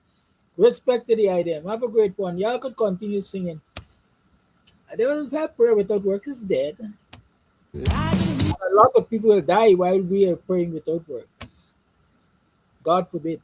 Speaker 4: Respect to the IDM. Have a great one. Y'all could continue singing. There was a prayer without works is dead. A lot of people will die while we are praying without works. God forbid.